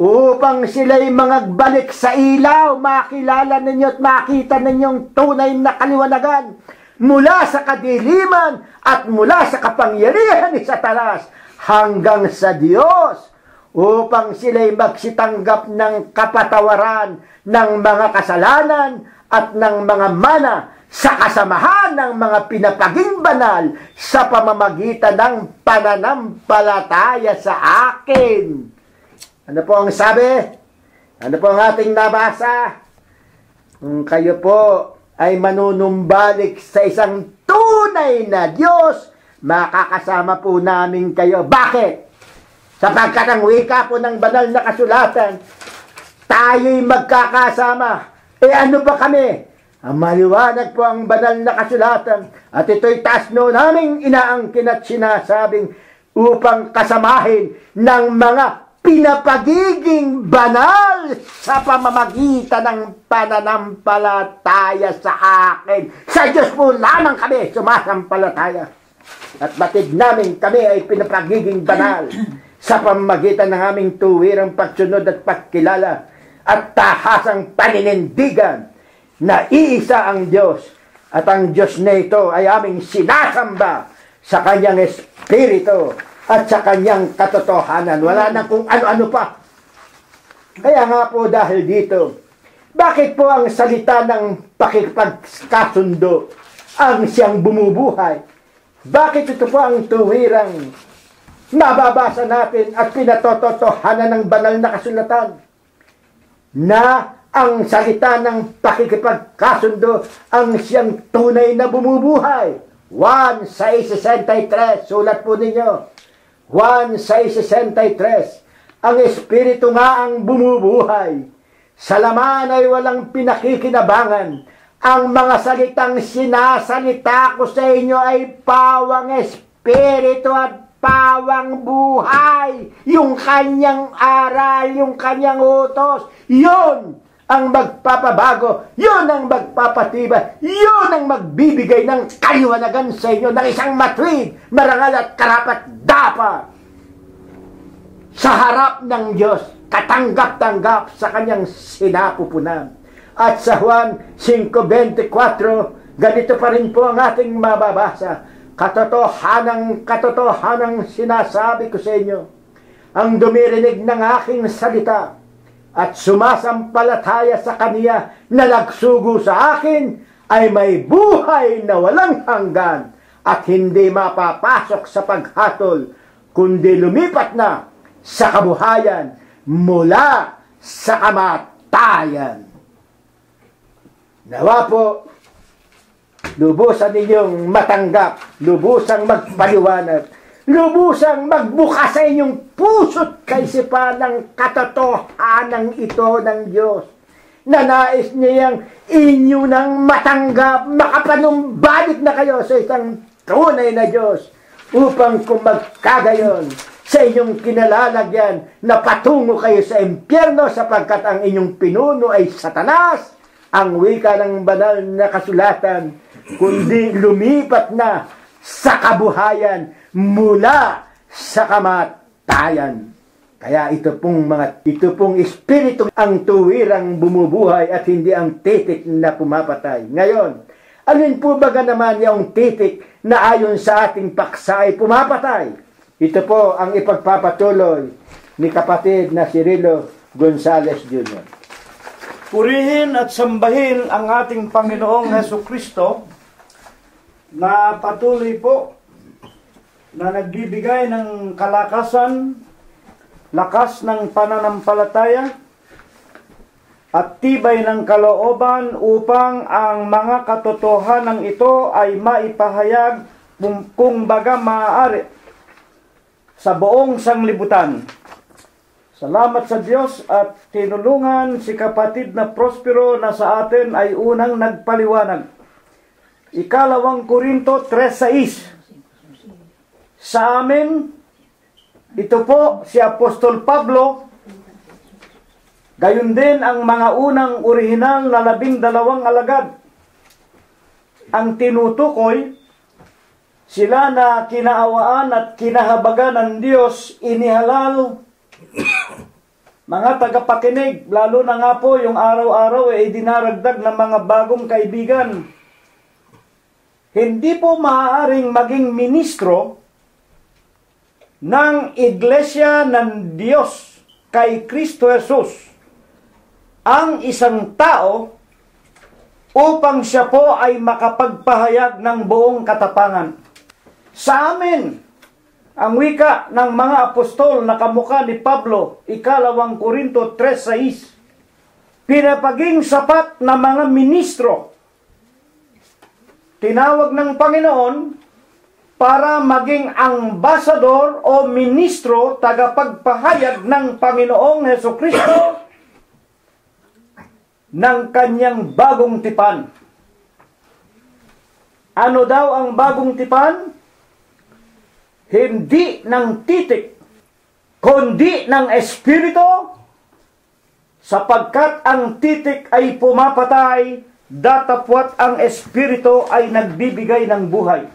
Upang sila'y magbalik sa ilaw, makilala ninyo at makita ninyong tunay na kaliwanagan. mula sa kadiliman at mula sa kapangyarihan ni Satanas hanggang sa Diyos, upang sila'y magsitanggap ng kapatawaran ng mga kasalanan at ng mga mana sa kasamahan ng mga pinapaging banal sa pamamagitan ng pananampalataya sa akin. Ano po ang sabi? Ano po ang ating nabasa? Kung kayo po ay manunumbalik sa isang tunay na Diyos, makakasama po namin kayo. Bakit? Sapagkat ang wika po ng banal na kasulatan, tayo'y magkakasama. Ano ba kami? Ang maliwanag po ang banal na kasulatan, at ito'y tasno naming inaangkin at sinasabing upang kasamahin ng mga pinapagiging banal sa pamamagitan ng pananampalataya sa akin. Sa Diyos po lamang kami sumasampalataya. At batid namin kami ay pinapagiging banal sa pamamagitan ng aming tuwirang pagsunod at pagkilala at tahasang paninindigan na iisa ang Diyos, at ang Diyos na ito ay aming sinasamba sa Kanyang Espiritu at sa Kanyang katotohanan. Wala na kung ano-ano pa. Kaya nga po dahil dito, bakit po ang salita ng pakikipagkasundo ang siyang bumubuhay? Bakit ito po ang tuwirang mababasa natin at pinatototohanan ng banal na kasulatan? Na ang salita ng pakikipagkasundo ang siyang tunay na bumubuhay. 1:63, sulat po ninyo. 1:63, ang Espiritu nga ang bumubuhay. Sa laman ay walang pinakikinabangan. Ang mga salitang sinasalita ko sa inyo ay pawang Espiritu at pawang buhay. Yung kanyang aral, yung kanyang utos, yun ang magpapabago, yun ang magpapatibay, yun ang magbibigay ng kaliwanagan sa inyo ng isang matuwid, marangal at karapat-dapat sa harap ng Diyos, katanggap-tanggap sa kanyang sinapupunan. At sa Juan 5:24, ganito pa rin po ang ating mababasa. Katotohanang sinasabi ko sa inyo, ang dumirinig ng aking salita at sumasampalataya sa Kaniya na nagsugo sa akin ay may buhay na walang hanggan at hindi mapapasok sa paghatol, kundi lumipat na sa kabuhayan mula sa kamatayan. Nawa po, lubusan ninyong matanggap, lubusang magpaliwanag, lubusang magbuka sa inyong puso't kaisipan ng katotohanan ito ng Diyos, na nais niyang inyo nang matanggap, makapanumbalik na kayo sa isang tunay na Diyos, upang kung magkagayon sa inyong kinalalagyan na patungo kayo sa impyerno, sapagkat ang inyong pinuno ay Satanas, ang wika ng banal na kasulatan, kundi lumipat na sa kabuhayan mula sa kamatayan. Kaya ito pong espiritu ang tuwirang bumubuhay at hindi ang titik na pumapatay. Ngayon, alin po baga naman yung titik na ayon sa ating paksa ay pumapatay? Ito po ang ipagpapatuloy ni kapatid na Cirilo Gonzales Jr. Purihin at sambahin ang ating Panginoong Hesukristo na patuloy po na nagbibigay ng kalakasan, lakas ng pananampalataya, at tibay ng kalooban upang ang mga katotohanan ito ay maipahayag kung baga maaari sa buong sanglibutan. Salamat sa Diyos at tinulungan si kapatid na Prospero na sa atin ay unang nagpaliwanag. 2 Korinto 3:6. Sa amin, ito po si Apostol Pablo, gayon din ang mga unang orihinal na 12 alagad. Ang tinutukoy, sila na kinaawaan at kinahabagan ng Diyos, inihalal, mga tagapakinig, lalo na nga po yung araw-araw ay dinaragdag ng mga bagong kaibigan. hindi po maaaring maging ministro ng Iglesia ng Diyos kay Kristo Jesus ang isang tao upang siya po ay makapagpahayag ng buong katapangan. Sa amin, ang wika ng mga apostol na kamukha ni Pablo, 2 Korinto 3:6, pinapaging sapat na mga ministro, tinawag ng Panginoon para maging ambasador o ministro, tagapagpahayag ng Panginoong Hesukristo ng kanyang bagong tipan. Ano daw ang bagong tipan? Hindi ng titik, kundi ng Espiritu, sapagkat ang titik ay pumapatay, datapwat ang Espiritu ay nagbibigay ng buhay.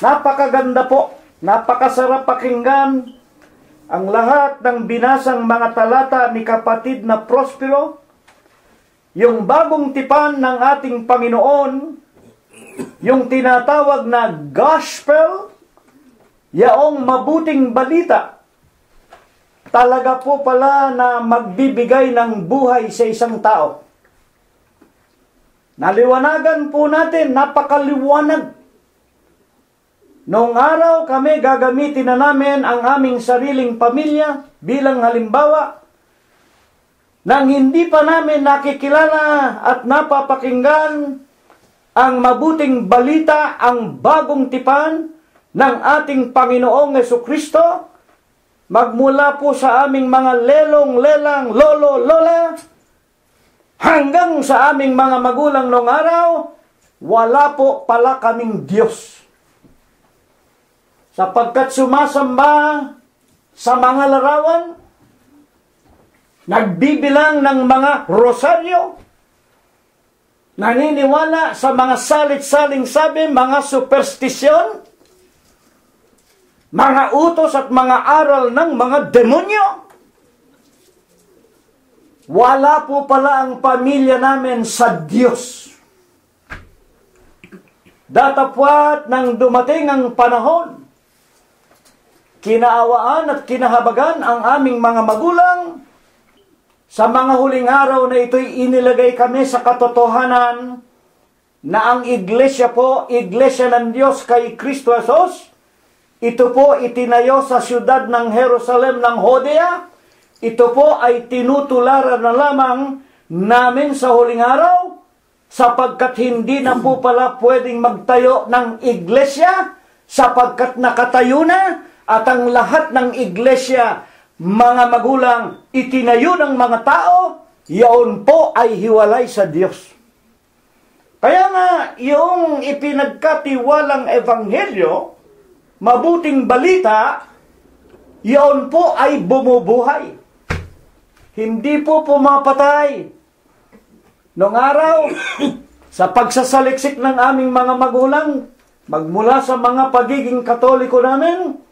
Napakaganda po, napakasarap pakinggan ang lahat ng binasang mga talata ni kapatid na Prospero. Yung bagong tipan ng ating Panginoon, yung tinatawag na gospel, yaong mabuting balita, talaga po pala na magbibigay ng buhay sa isang tao. Naliwanagan po natin, napakaliwanag. Noong araw kami gagamitin na namin ang aming sariling pamilya bilang halimbawa, nang hindi pa namin nakikilala at napapakinggan ang mabuting balita, ang bagong tipan ng ating Panginoong Hesukristo, magmula po sa aming mga lelong-lelang, lolo-lola, hanggang sa aming mga magulang noong araw, wala po pala kaming Diyos. Sapagkat sumasamba sa mga larawan, nagbibilang ng mga rosaryo, naniniwala sa mga salit-saling sabi, mga superstisyon, mga utos at mga aral ng mga demonyo. Wala po pala ang pamilya namin sa Diyos. Datapwat nang dumating ang panahon, kinaawaan at kinahabagan ang aming mga magulang. Sa mga huling araw na ito'y inilagay kami sa katotohanan na ang iglesia po, iglesia ng Diyos kay Kristo Jesus, ito po itinayo sa siyudad ng Jerusalem ng Hodea. Ito po ay tinutularan na lamang namin sa huling araw, sapagkat hindi na po pala pwedeng magtayo ng iglesia, sapagkat nakatayo na, at ang lahat ng iglesia, mga magulang, itinayo ng mga tao, yaon po ay hiwalay sa Diyos. Kaya nga, yung ipinagkatiwalang ebanghelyo, mabuting balita, yaon po ay bumubuhay. Hindi po pumapatay. Noong araw, sa pagsasaliksik ng aming mga magulang, magmula sa mga pagiging Katoliko namin,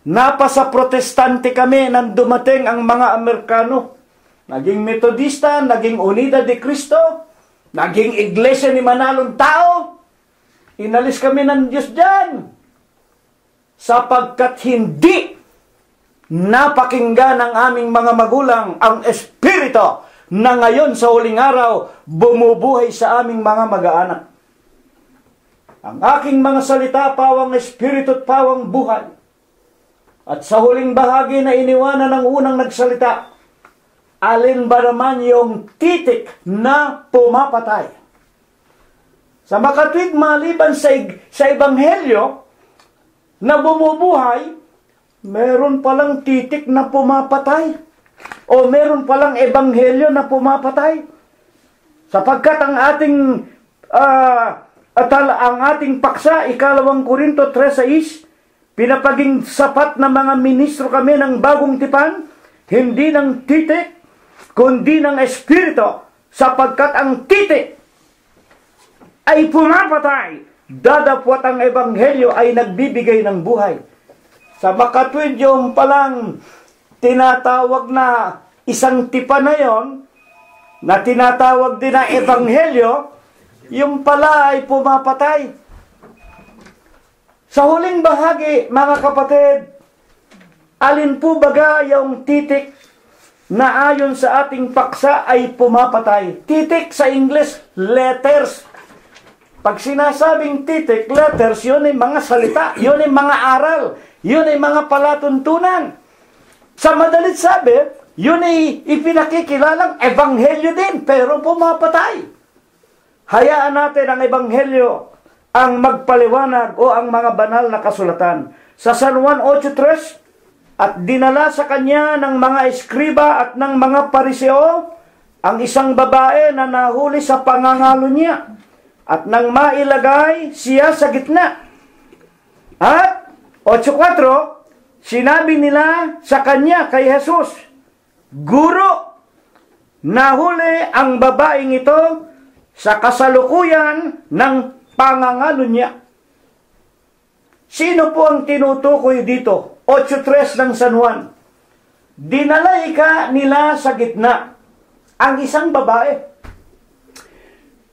napasa protestante kami nang dumating ang mga Amerikano. Naging Metodista, naging Unida de Cristo, naging Iglesia ni Manalong Tao. Inalis kami ng Diyos dyan. Sapagkat hindi napakinggan ng aming mga magulang ang Espiritu na ngayon sa huling araw bumubuhay sa aming mga mag-aanak. Ang aking mga salita, pawang Espiritu at pawang buhay. At sa huling bahagi na iniwanan ng unang nagsalita, alin ba naman yung titik na pumapatay? Sa makatwid maliban sa Ebanghelyo na bumubuhay, meron palang titik na pumapatay. O meron palang Ebanghelyo na pumapatay. Sapagkat ang ating paksa, 2 Korinto 3:6, pinapaging sapat na mga ministro kami ng bagong tipan, hindi ng titik, kundi ng Espiritu, sapagkat ang titik ay pumapatay, dadapwat ang Ebanghelyo ay nagbibigay ng buhay. Sa makatwid yung palang tinatawag na isang tipan na yon, na tinatawag din na Ebanghelyo, yung pala ay pumapatay. Sa huling bahagi, mga kapatid, alin po baga yung titik na ayon sa ating paksa ay pumapatay? Titik sa English, letters. Pag sinasabing titik, letters, yun ay mga salita, yun ay mga aral, yun ay mga palatuntunan. Sa madalit sabi, yun ay ipinakikilalang ebanghelyo din, pero pumapatay. Hayaan natin ang ebanghelyo ang magpaliwanag o ang mga banal na kasulatan. Sa San Juan 8:3, at dinala sa kanya ng mga eskriba at ng mga pariseo ang isang babae na nahuli sa pangangalo niya, at nang mailagay siya sa gitna. At 8:4, sinabi nila sa kanya kay Jesus, Guro, nahuli ang babaeng ito sa kasalukuyan ng pangangalo niya. Sino po ang tinutukoy dito? 8:3 ng San Juan. Dinalay ka nila sa gitna ang isang babae.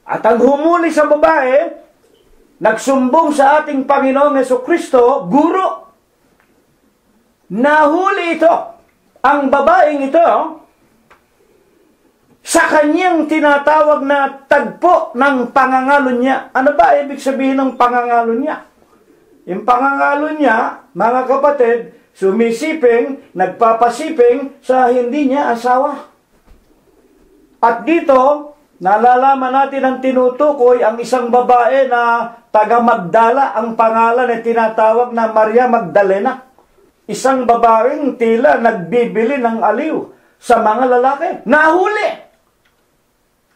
At ang humuli sa babae, nagsumbong sa ating Panginoong Jesucristo, Guro, nahuli ito, ang babaeng ito, sa kanyang tinatawag na tagpo ng pangangalo niya. Ano ba ibig sabihin ng pangangalo niya? Yung pangangalo niya, mga kapatid, sumisiping, nagpapasiping sa hindi niya asawa. At dito, nalalaman natin ang tinutukoy ang isang babae na taga Magdala, ang pangalan ay tinatawag na Maria Magdalena. Isang babaeng tila nagbibili ng aliw sa mga lalaki. Nahuli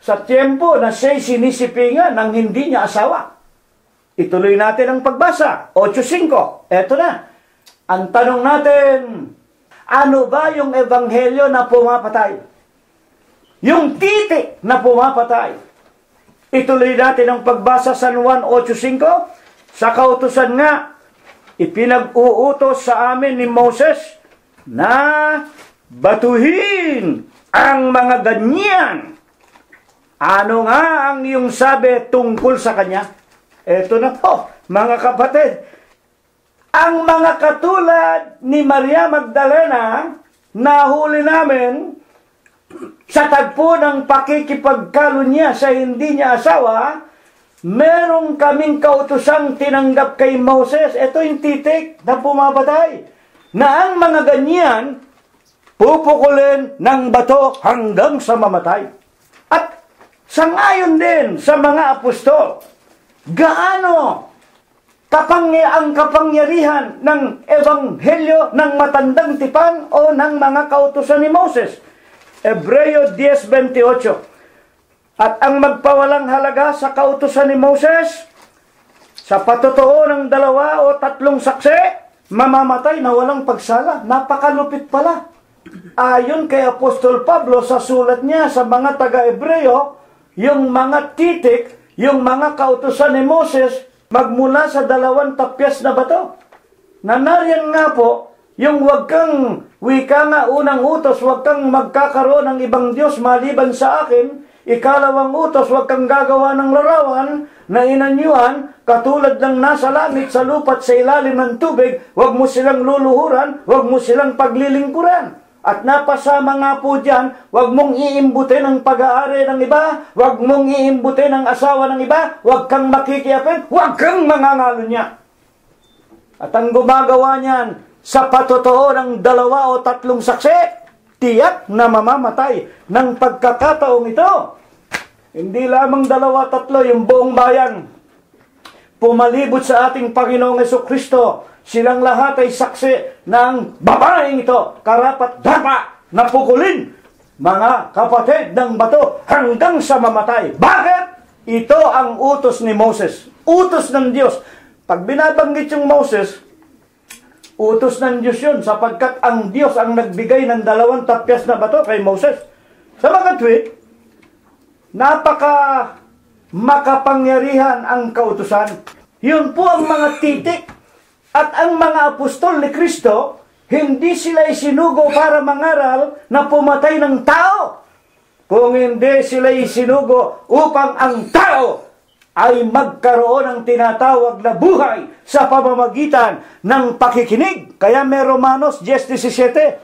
sa tiyempo na siya'y sinisipingan ng hindi niya asawa. Ituloy natin ang pagbasa. 8:5. Eto na. Ang tanong natin, ano ba yung ebanghelyo na pumapatay? Yung titik na pumapatay. Ituloy natin ang pagbasa sa San Juan 8:5. Sa kautusan nga, ipinag-uutos sa amin ni Moses na batuhin ang mga ganyan. Ano nga ang iyong sabi tungkol sa kanya? Eto na po, mga kapatid. Ang mga katulad ni Maria Magdalena, nahuli namin sa tagpo ng pakikipagkalo niya sa hindi niya asawa, meron kaming kautusang tinanggap kay Moses. Ito yung titik na pumapatay. Na ang mga ganyan, pupukulin ng bato hanggang sa mamatay. At sangayon din sa mga apostol, gaano ang kapangyarihan ng ebanghelyo ng matandang tipan o ng mga kautusan ni Moses. Hebreo 10:28. At ang magpawalang halaga sa kautusan ni Moses, sa patotoo ng 2 o 3 saksi, mamamatay na walang pagsala. Napakalupit pala. Ayon kay Apostol Pablo sa sulat niya sa mga taga-Hebreo, yung mga titik, yung mga kautusan ni Moses, magmula sa 2 tapyas na bato. Nanariyan nga po, yung wag kang, wika nga unang utos, wag kang magkakaroon ng ibang Diyos maliban sa akin. Ikalawang utos, wag kang gagawa ng larawan na inanyuan, katulad ng nasa langit, sa lupa at sa ilalim ng tubig. Wag mo silang luluhuran, wag mo silang paglilingkuran. At napasama nga po dyan, wag mong iimbutin ang pag-aari ng iba, wag mong iimbutin ang asawa ng iba, wag kang makikiapin, wag kang mangangalo niya. At ang gumagawa niyan, sa patotoo ng 2 o 3 saksi, tiyak na mamamatay ng pagkakataong ito. Hindi lamang 2 o 3, yung buong bayan pumalibot sa ating Panginoong Jesucristo. Silang lahat ay saksi ng babaeng ito, karapat-dapat na pukulin, mga kapatid, ng bato hanggang sa mamatay. Bakit? Ito ang utos ni Moses. Utos ng Diyos. Pag binabanggit yung Moses, utos ng Diyos yun, sapagkat ang Diyos ang nagbigay ng 2 tapyas na bato kay Moses. Sa mga tweet, napaka makapangyarihan ang kautusan. Yun po ang mga titik. At ang mga apostol ni Kristo, hindi sila isinugo para mangaral na pumatay ng tao. Kung hindi sila isinugo upang ang tao ay magkaroon ng tinatawag na buhay sa pamamagitan ng pakikinig. Kaya may Romanos 10:17,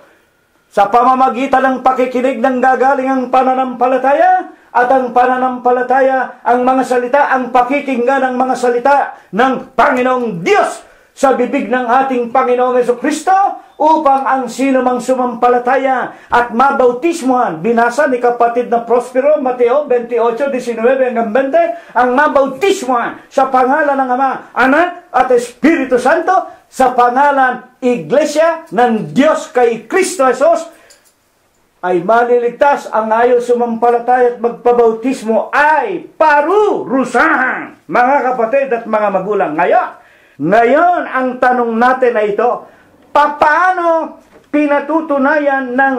sa pamamagitan ng pakikinig ng gagaling ang pananampalataya, at ang pananampalataya ang mga salita, ang pakikinggan ng mga salita ng Panginoong Diyos sa bibig ng ating Panginoong Jesucristo, upang ang sino mang sumampalataya at mabautismuhan. Binasa ni kapatid na Prospero, Mateo 28:19-20, ang mabautismuhan sa pangalan ng Ama, Anak at Espiritu Santo, sa pangalan Iglesia ng Diyos kay Kristo Jesus, ay maliligtas. Ang ayaw sumampalataya at magpabautismo ay parurusahan, mga kapatid at mga magulang. Ngayon, ang tanong natin ay ito: paano pinatutunayan ng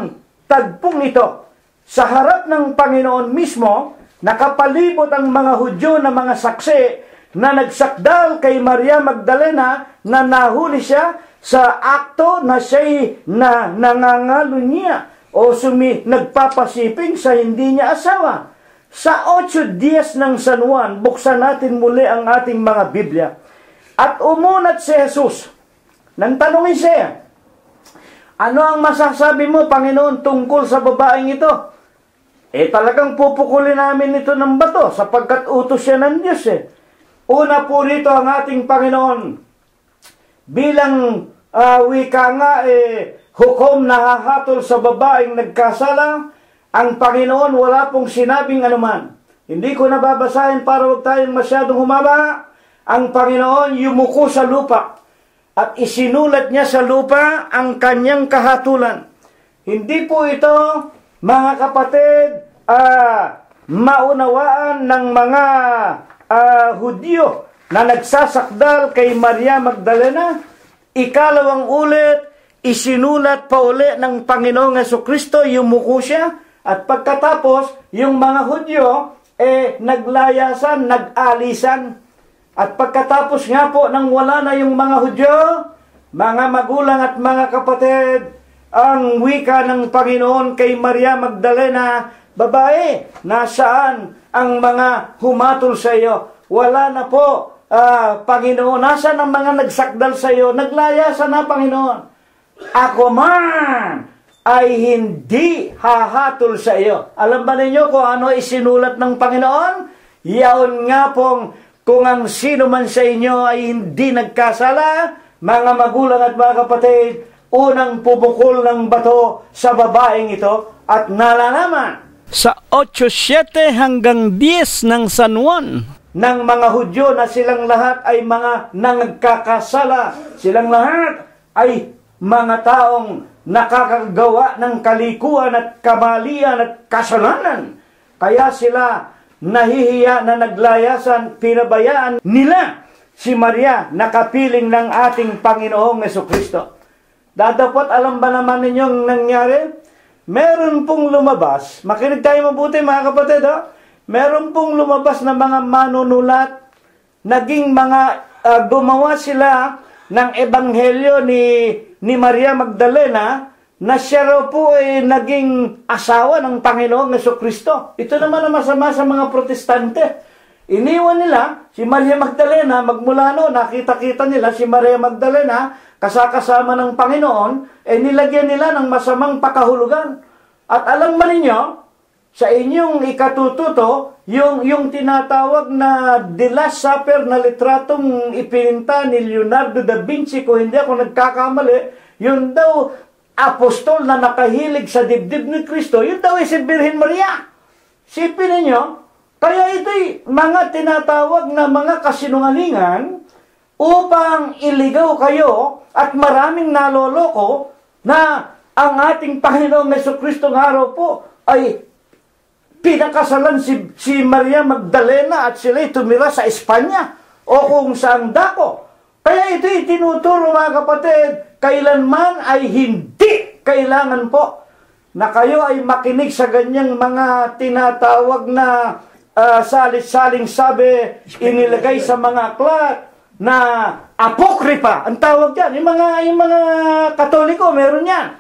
tagpong ito? Sa harap ng Panginoon mismo, nakapalibot ang mga Hudyo na mga saksi na nagsakdal kay Maria Magdalena na nahuli siya sa akto na siya'y nangangalo niya o nagpapasiping sa hindi niya asawa. Sa 8 Dias ng San Juan, buksan natin muli ang ating mga Biblia. At umunat si Jesus. Nang tanongin siya, ano ang masasabi mo, Panginoon, tungkol sa babaeng ito? Talagang pupukulin namin ito ng bato, sapagkat utos siya ng Diyos Una po rito ang ating Panginoon, bilang wika nga, hukom nahahatol sa babaeng nagkasala, ang Panginoon wala pong sinabing anuman. Hindi ko nababasahin para huwag tayong masyadong humaba. Ang Panginoon yumuko sa lupa at isinulat niya sa lupa ang kanyang kahatulan. Hindi po ito, mga kapatid, maunawaan ng mga Hudyo na nagsasakdal kay Maria Magdalena. Ikalawang ulit, isinulat pa uli ng Panginoong Jesucristo, yumuko siya, at pagkatapos, yung mga Hudyo, naglayasan, nag-alisan. At pagkatapos nga po, nang wala na yung mga Hudyo, mga magulang at mga kapatid, ang wika ng Panginoon kay Maria Magdalena, babae, nasaan ang mga humatol sa iyo? Wala na po, Panginoon. Nasaan ang mga nagsakdal sa iyo? Naglayasan na, Panginoon. Ako man ay hindi hahatol sa iyo. Alam ba ninyo kung ano isinulat ng Panginoon? Yaon nga pong, kung ang sino man sa inyo ay hindi nagkasala, mga magulang at mga kapatid, unang pupukol ng bato sa babaeng ito at nalalaman. Sa 8:7 hanggang 10 ng San Juan, ng mga Hudyo na silang lahat ay mga nagkakasala. Silang lahat ay mga taong nakakagawa ng kalikuan at kamalian at kasalanan. Kaya sila nahihiya na naglayasan, pinabayaan nila si Maria, nakapiling ng ating Panginoong Jesucristo. Dadapot, alam ba naman ninyong nangyari? Meron pong lumabas, makinig tayo mabuti mga kapatid, meron pong lumabas na mga manunulat, naging mga gumawa sila ng ebanghelyo ni Maria Magdalena, na siya raw po ay naging asawa ng Panginoong Jesucristo. Ito naman ang masama sa mga protestante. Iniwan nila si Maria Magdalena, magmula noon, nakita-kita nila si Maria Magdalena, kasakasama ng Panginoon, nilagyan nila ng masamang pakahulugan. At alam ba ninyo, sa inyong ikatututo, yung tinatawag na The Last Supper na litratong ipininta ni Leonardo da Vinci, kung hindi ako nagkakamali, yun daw apostol na nakahilig sa dibdib ni Kristo, yun daw ay si Birhen Maria. Sipin ninyo, kaya ito'y mga tinatawag na mga kasinungalingan upang iligaw kayo at maraming naloloko na ang ating Panginoong Jesucristo ng araw po ay pinakasalan si Maria Magdalena at sila'y tumira sa Espanya o kung saan dako. Kaya ito'y tinuturo mga kapatid, kailanman ay hindi kailangan po na kayo ay makinig sa ganyang mga tinatawag na salit-saling sabi, inilagay sa mga aklat na apokripa. Ang tawag dyan, yung mga Katoliko, meron yan.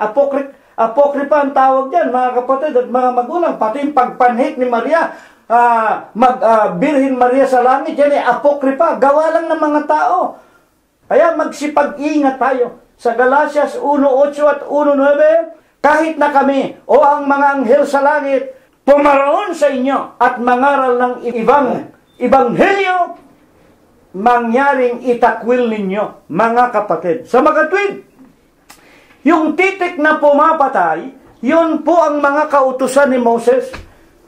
Apokripa ang tawag dyan, mga kapatid at mga magulang. Pati yung pagpanhik ni Maria, Birhen Maria sa langit, yan ay apokripa, gawa lang ng mga tao. Kaya magsipag-ingat tayo. Sa Galatias 1:8 at 1:9, kahit na kami o ang mga anghel sa langit pumaroon sa inyo at mangaral ng ibanghelyo, mangyaring itakwil ninyo, mga kapatid. Sa makatwid, yung titik na pumapatay, yun po ang mga kautusan ni Moses.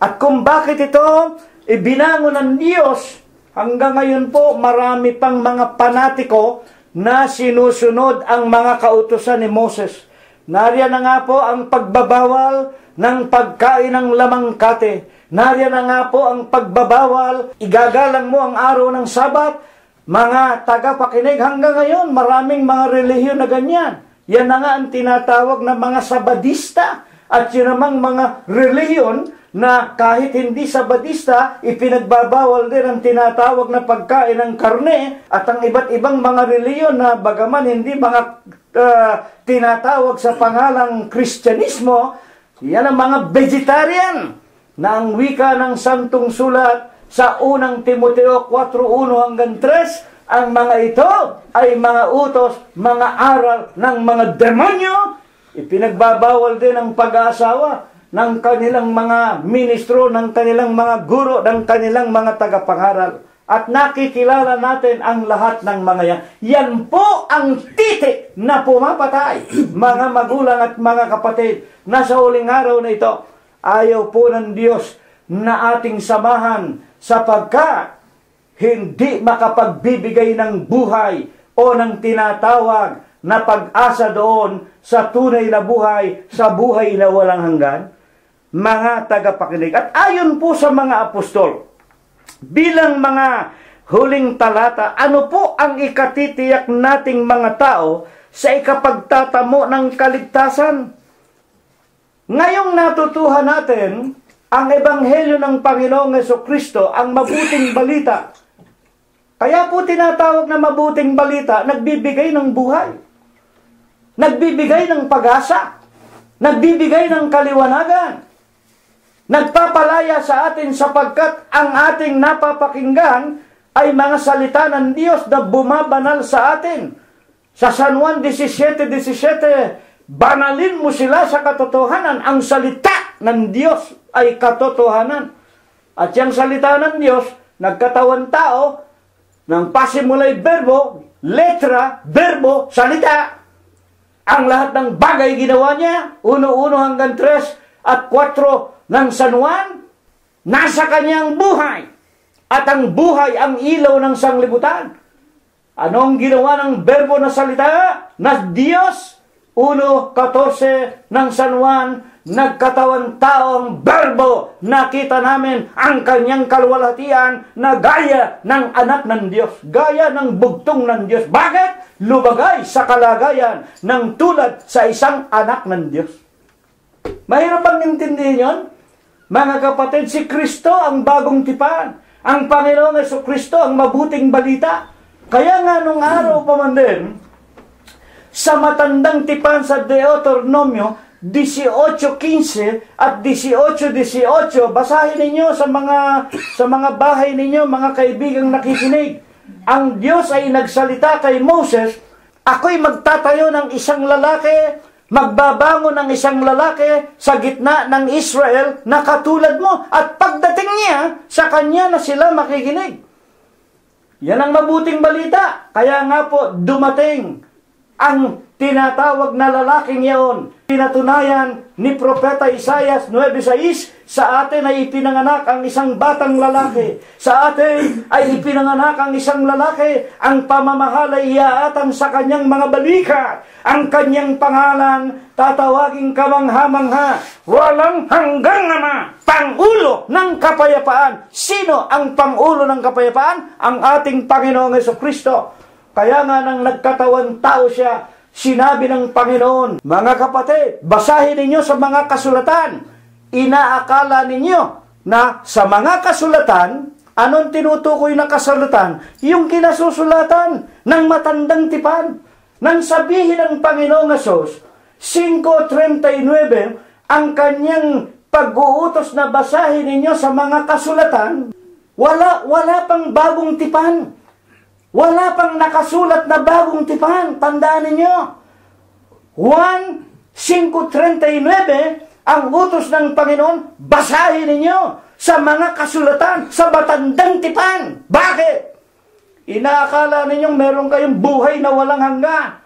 At kung bakit ito ibinangon ng Diyos, hanggang ngayon po marami pang mga panatiko na sinusunod ang mga kautusan ni Moses. Nariyan na nga po ang pagbabawal ng pagkain ng lamangkate. Nariyan na nga po ang pagbabawal, igagalang mo ang araw ng Sabat. Mga tagapakinig, hanggang ngayon maraming mga relihiyon na ganyan. Yan na nga ang tinatawag na mga Sabadista. At yun namang mga relihiyon na kahit hindi Sabadista, ipinagbabawal din ang tinatawag na pagkain ng karne at ang iba't ibang mga relihiyon na bagaman hindi mga tinatawag sa pangalang Kristyanismo, yan ang mga vegetarian na ang wika ng Santong Sulat sa unang Timoteo 4:1 hanggang 3, ang mga ito ay mga utos, mga aral ng mga demonyo. Ipinagbabawal din ang pag-aasawa ng kanilang mga ministro, ng kanilang mga guro, ng kanilang mga tagapangaral. At nakikilala natin ang lahat ng mga yan. Yan po ang titik na pumapatay, mga magulang at mga kapatid, na sa huling araw na ito, ayaw po ng Diyos na ating samahan sapagkat hindi makapagbibigay ng buhay o ng tinatawag na pag-asa doon sa tunay na buhay, sa buhay na walang hanggan, mga tagapakinig. At ayon po sa mga apostol, bilang mga huling talata, ano po ang ikatitiyak nating mga tao sa ikapagtatamo ng kaligtasan? Ngayong natutuhan natin ang ebanghelyo ng Panginoong Jesucristo, ang mabuting balita. Kaya po tinatawag na mabuting balita, nagbibigay ng buhay, nagbibigay ng pag-asa, nagbibigay ng kaliwanagan, nagpapalaya sa atin sapagkat ang ating napapakinggan ay mga salita ng Diyos na bumabanal sa atin. Sa San Juan 17:17, banalin mo sila sa katotohanan. Ang salita ng Diyos ay katotohanan. At yung salita ng Diyos, nagkatawan tao, ng pasimulay verbo, letra, verbo, salita. Ang lahat ng bagay ginawa niya, 1:1 hanggang 3 at 4 ng San Juan, nasa kanyang buhay. At ang buhay ang ilaw ng sanglibutan. Anong ginawa ng verbo na salita? Na Diyos, 1:14 ng San Juan, nagkatawan tao ang verbo. Nakita namin ang kanyang kalwalhatian na gaya ng anak ng Diyos. Gaya ng bugtong ng Diyos. Bakit? Lumagay sa kalagayan ng tulad sa isang anak ng Diyos. Mahirap bang intindihin yun? Mga kapatid, si Kristo ang bagong tipan. Ang Panginoong Jesucristo ang mabuting balita. Kaya nga nung araw pa man din, sa matandang tipan sa Deuteronomio 18:15 at 18:18, basahin ninyo sa mga bahay ninyo, mga kaibigang nakikinig. Ang Diyos ay nagsalita kay Moses, ako'y magtatayo ng isang lalaki, magbabangon ng isang lalaki sa gitna ng Israel na katulad mo. At pagdating niya, sa kanya na sila makikinig. Yan ang mabuting balita. Kaya nga po, dumating ang tinatawag na lalaking yaon. Pinatunayan ni Propeta Isaias 9:6, sa atin ay ipinanganak ang isang batang lalaki. Sa atin ay ipinanganak ang isang lalaki. Ang pamamahala ay iaatang sa kanyang mga balikat. Ang kanyang pangalan, tatawaging kamangha-mangha, walang hanggang Ama, Pangulo ng kapayapaan. Sino ang Pangulo ng kapayapaan? Ang ating Panginoong Jesucristo. Kaya nga nang nagkatawan tao siya, sinabi ng Panginoon, mga kapatid, basahin ninyo sa mga kasulatan. Inaakala ninyo na sa mga kasulatan, anong tinutukoy na kasulatan? Yung kinasusulatan ng matandang tipan. Nang sabihin ng Panginoong Hesus, 5:39, ang kanyang pag-uutos na basahin ninyo sa mga kasulatan, wala pang bagong tipan. Wala pang nakasulat na bagong tipan. Tandaan ninyo, Juan 5:39, ang utos ng Panginoon, basahin ninyo sa mga kasulatan, sa matandang tipan. Bakit? Inaakala ninyong meron kayong buhay na walang hanggan.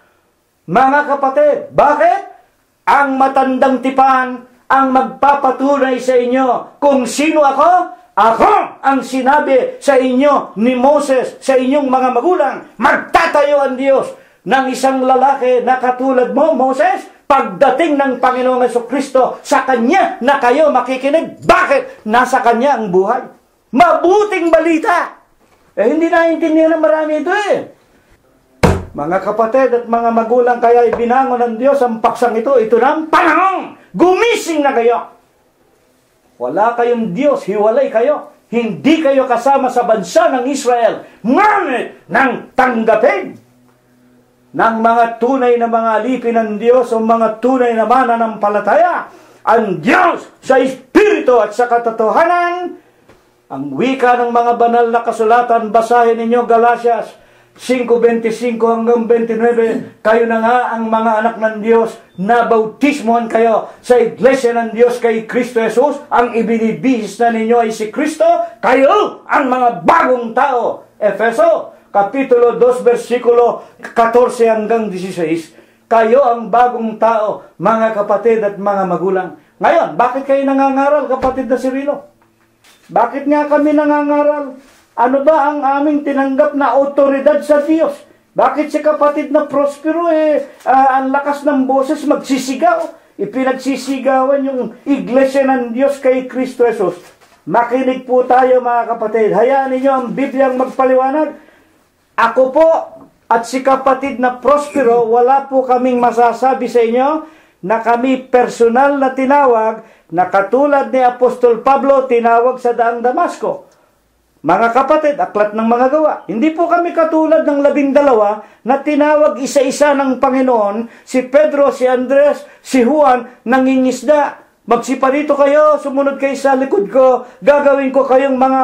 Mga kapatid, bakit? Ang matandang tipan ang magpapatunay sa inyo kung sino ako. Ako ang sinabi sa inyo ni Moses, sa inyong mga magulang, magtatayo ang Diyos ng isang lalaki na katulad mo, Moses, pagdating ng Panginoong Jesucristo, sa Kanya na kayo makikinig. Bakit? Nasa Kanya ang buhay. Mabuting balita. Hindi naiintindihan ng marami ito Mga kapatid at mga magulang, kaya ibinangon ng Diyos ang paksang ito. Ito na ang panahon. Gumising na kayo. Wala kayong Diyos, hiwalay kayo. Hindi kayo kasama sa bansa ng Israel. Ngunit nang tanggapin ng mga tunay na mga alipin ng Diyos o mga tunay na mananampalataya, ang Diyos sa Espiritu at sa katotohanan. Ang wika ng mga banal na kasulatan, basahin ninyo Galatias 5:25 hanggang 29, kayo na nga ang mga anak ng Diyos, na bautismohan kayo sa Iglesia ng Diyos kay Kristo Jesus. Ang ibinibihis na ninyo ay si Kristo. Kayo ang mga bagong tao. Efeso, Kapitulo 2, versikulo 14 hanggang 16. Kayo ang bagong tao, mga kapatid at mga magulang. Ngayon, bakit kayo nangangaral, kapatid na Cirilo? Bakit nga kami nangangaral? Ano ba ang aming tinanggap na autoridad sa Diyos? Bakit si kapatid na Prospero ang lakas ng boses magsisigaw? Ipinagsisigawan yung Iglesia ng Diyos kay Kristo Jesus. Makinig po tayo, mga kapatid. Hayaan ninyo ang Bibliang magpaliwanag. Ako po at si kapatid na Prospero, wala po kaming masasabi sa inyo na kami personal na tinawag na katulad ni Apostol Pablo tinawag sa daang Damasco. Mga kapatid, aklat ng mga gawa. Hindi po kami katulad ng 12 na tinawag isa-isa ng Panginoon, si Pedro, si Andres, si Juan, nangingisda. Magsiparito kayo, sumunod kayo sa likod ko, gagawin ko kayong mga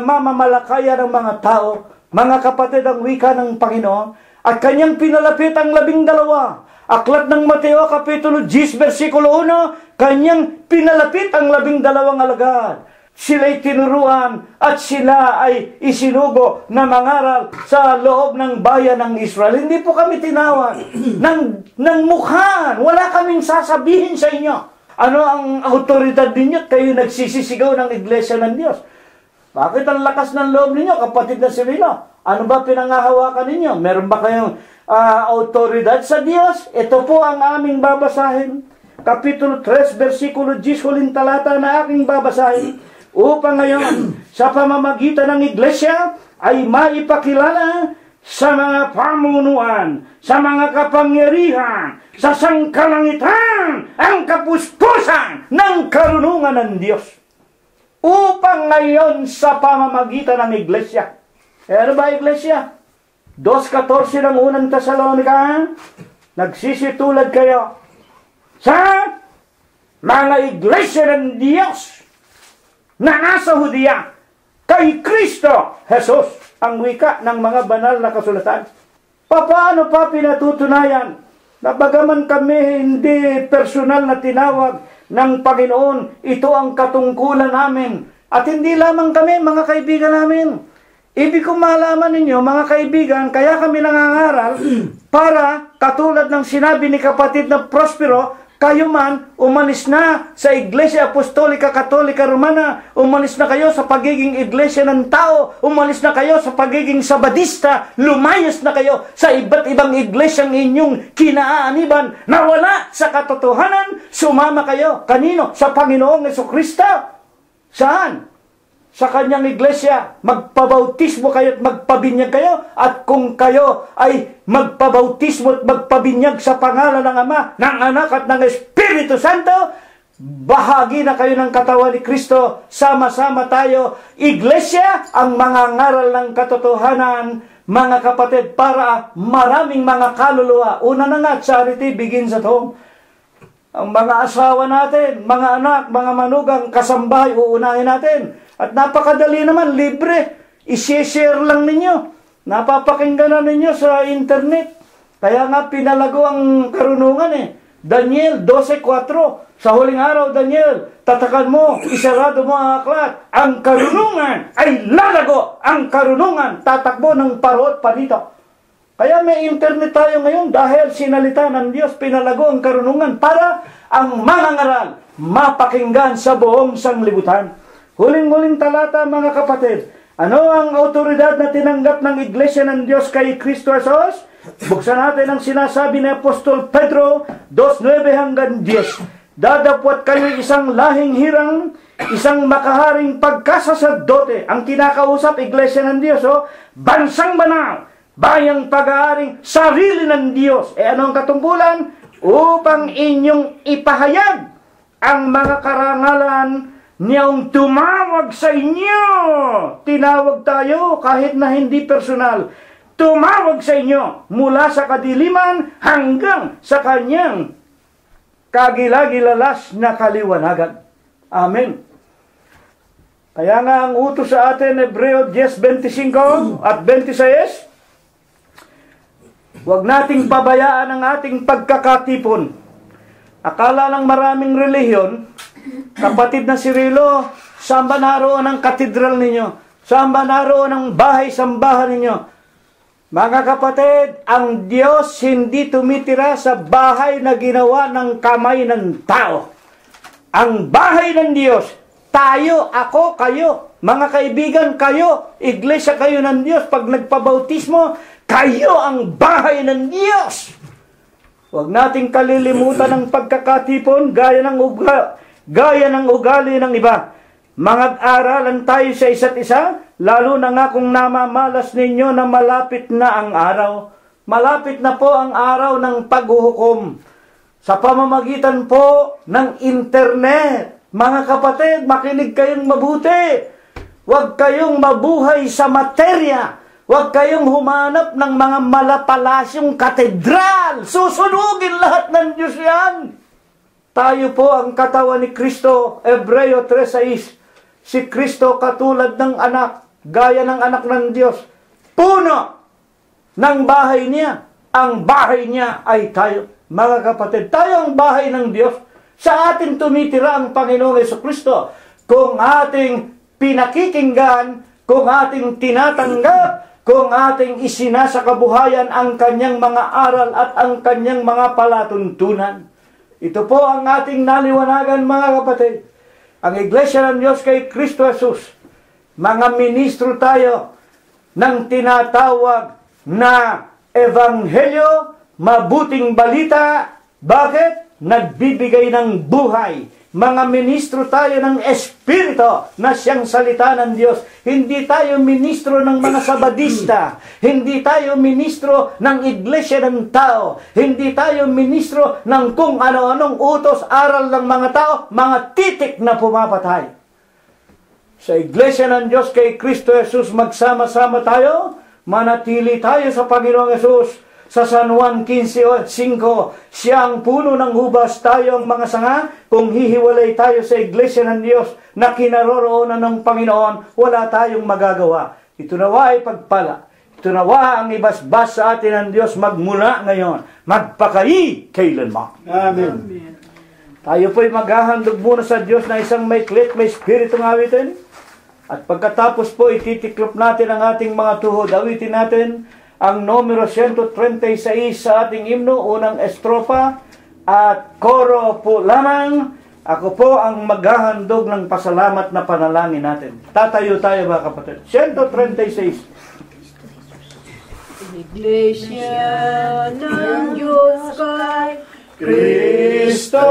mamamalakaya ng mga tao. Mga kapatid, ang wika ng Panginoon, at kanyang pinalapit ang 12. Aklat ng Mateo, Kapitulo 10, versikulo 1, kanyang pinalapit ang 12 alagad. Sila'y tinuruan at sila ay isinugo na mangaral sa loob ng bayan ng Israel. Hindi po kami tinawag ng mukhaan. Wala kaming sasabihin sa inyo. Ano ang autoridad ninyo? Kayo nagsisisigaw ng Iglesia ng Diyos. Bakit ang lakas ng loob ninyo, kapatid na Cirilo? Ano ba pinangahawakan ninyo? Meron ba kayong autoridad sa Diyos? Ito po ang aming babasahin. Kapitulo 3, versikulo 10, huling talata na aking babasahin. Upang ngayon, sa pamamagitan ng Iglesia, ay maipakilala sa mga pamunuan, sa mga kapangyarihan, sa sangkalangitan, ang kapuspusan ng karunungan ng Diyos. Upang ngayon, sa pamamagitan ng Iglesia. Ano ba Iglesia? 2:14 ng unang Tesalonica, nagsisitulad kayo sa mga Iglesia ng Diyos na nasa Hudiya, kay Kristo Jesus, ang wika ng mga banal na kasulatan. Paano pa pinatutunayan na bagaman kami hindi personal na tinawag ng Panginoon, ito ang katungkulan namin. At hindi lamang kami, mga kaibigan namin. Ibig kong malaman ninyo, mga kaibigan, kaya kami nangangaral para, katulad ng sinabi ni kapatid na Prospero, kayo man, umalis na sa Iglesia Apostolika Katolika Romana, umalis na kayo sa pagiging iglesia ng tao, umalis na kayo sa pagiging sabadista, lumayas na kayo sa iba't ibang iglesyang inyong kinaaaniban na wala sa katotohanan, sumama kayo. Kanino? Sa Panginoong Jesucristo. Saan? Sa kanyang iglesia, magpabautismo kayo at magpabinyag kayo. At kung kayo ay magpabautismo at magpabinyag sa pangalan ng Ama, ng Anak at ng Espiritu Santo, bahagi na kayo ng katawan ni Kristo. Sama-sama tayo, iglesia, ang mga ngaral ng katotohanan, mga kapatid, para maraming mga kaluluwa. Una na nga, charity begins at home. Ang mga asawa natin, mga anak, mga manugang, kasambahay, uunahin natin. At napakadali naman, libre. I-share lang ninyo. Napapakinggan na ninyo sa internet. Kaya nga pinalago ang karunungan eh. Daniel 12:4. Sa huling araw, Daniel, tatakan mo, isarado mo ang aklat. Ang karunungan ay lalago. Ang karunungan, tatakbo ng parot panito. Kaya may internet tayo ngayon dahil sinalita ng Diyos, pinalago ang karunungan para ang mangangaral mapakinggan sa buong sanglibutan. Huling-huling talata, mga kapatid. Ano ang autoridad na tinanggap ng Iglesia ng Diyos kay Kristo Jesus? Buksan natin ang sinasabi ni Apostol Pedro 2:9 hanggang 10. Dadapwat kayo isang lahing hirang, isang makaharing pagkasaserdote. Ang kinakausap, Iglesia ng Diyos, bansang banal, bayang pag-aaring sarili ng Diyos. Ano ang katungkulan? Upang inyong ipahayag ang mga karangalan niyang tumawag sa inyo. Tinawag tayo kahit na hindi personal. Tumawag sa inyo mula sa kadiliman hanggang sa kanyang kagilagilalas na kaliwanagan. Amen. Kaya nga ang utos sa atin, Hebreo 10:25 at 26, huwag nating pabayaan ang ating pagkakatipon. Akala ng maraming relihiyon, kapatid na Cirilo, saan ba naroon ang katedral ninyo? Saan ba naroon ang bahay-sambahan ninyo? Mga kapatid, ang Diyos hindi tumitira sa bahay na ginawa ng kamay ng tao. Ang bahay ng Diyos, tayo, ako, kayo, mga kaibigan kayo, iglesia kayo ng Diyos, pag nagpabautismo, kayo ang bahay ng Diyos. Huwag nating kalilimutan ng pagkakatipon gaya ng ugali ng iba. Mag-aralan tayo sa isa't isa, lalo na nga kung namamalas ninyo na malapit na ang araw. Malapit na po ang araw ng paghuhukom. Sa pamamagitan po ng internet. Mga kapatid, makinig kayong mabuti. Huwag kayong mabuhay sa materya. Huwag kayong humanap ng mga malapalasyong katedral. Susunugin lahat ng Diyos yan. Tayo po ang katawan ni Kristo. Hebreo 3:6. Si Kristo katulad ng anak, gaya ng anak ng Diyos. Puno ng bahay niya. Ang bahay niya ay tayo. Mga kapatid, tayo ang bahay ng Diyos. Sa atin tumitira ang Panginoong Jesucristo. Kung ating pinakikinggan, kung ating tinatanggap, kung ating isinasa kabuhayan ang kanyang mga aral at ang kanyang mga palatuntunan. Ito po ang ating naliwanagan, mga kapatid. Ang Iglesia ng Diyos kay Kristo Jesus, mga ministro tayo ng tinatawag na Ebanghelyo, mabuting balita. Bakit? Nagbibigay ng buhay. Mga ministro tayo ng Espiritu na siyang salita ng Diyos. Hindi tayo ministro ng mga sabadista. Hindi tayo ministro ng iglesia ng tao. Hindi tayo ministro ng kung ano-anong utos, aral ng mga tao, mga titik na pumapatay. Sa iglesia ng Diyos kay Kristo Jesus, magsama-sama tayo, manatili tayo sa Panginoong Jesus. Sa San Juan 15:5, siya ang puno ng hubas, tayo ang mga sanga. Kung hihiwalay tayo sa iglesia ng Diyos na kinaroroonan ng Panginoon, wala tayong magagawa. Ito nawa ay pagpala. Ito nawa ang ibasbas sa atin ng Diyos magmula ngayon, magpakai kailanman. Amen. Tayo po'y maghahandog muna sa Diyos na isang may klit, may spiritong awitin. At pagkatapos po, ititiklop natin ang ating mga tuhod. Awitin natin ang numero 136 sa ating himno, unang estrofa at koro po lamang. Ako po ang maghahandog ng pasalamat na panalangin natin. Tatayo tayo, mga kapatid. 136. Iglesia ng Diyos kay Kristo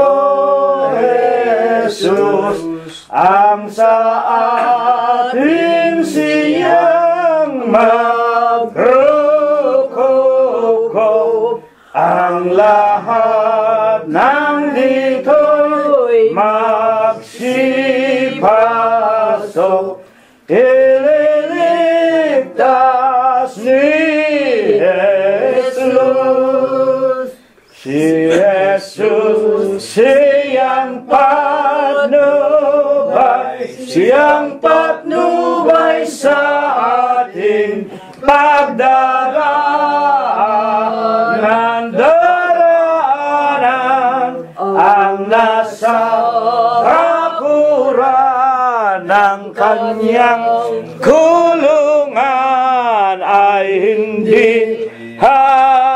Jesus, ang sa atin siyang ang lahat ng dito'y magsipasok, ililigtas ni Jesus. Si Jesus siyang patnubay sa ating pagdaraanan, ang nasa kakuran ng kanyang kulungan ay hindi hahatulan.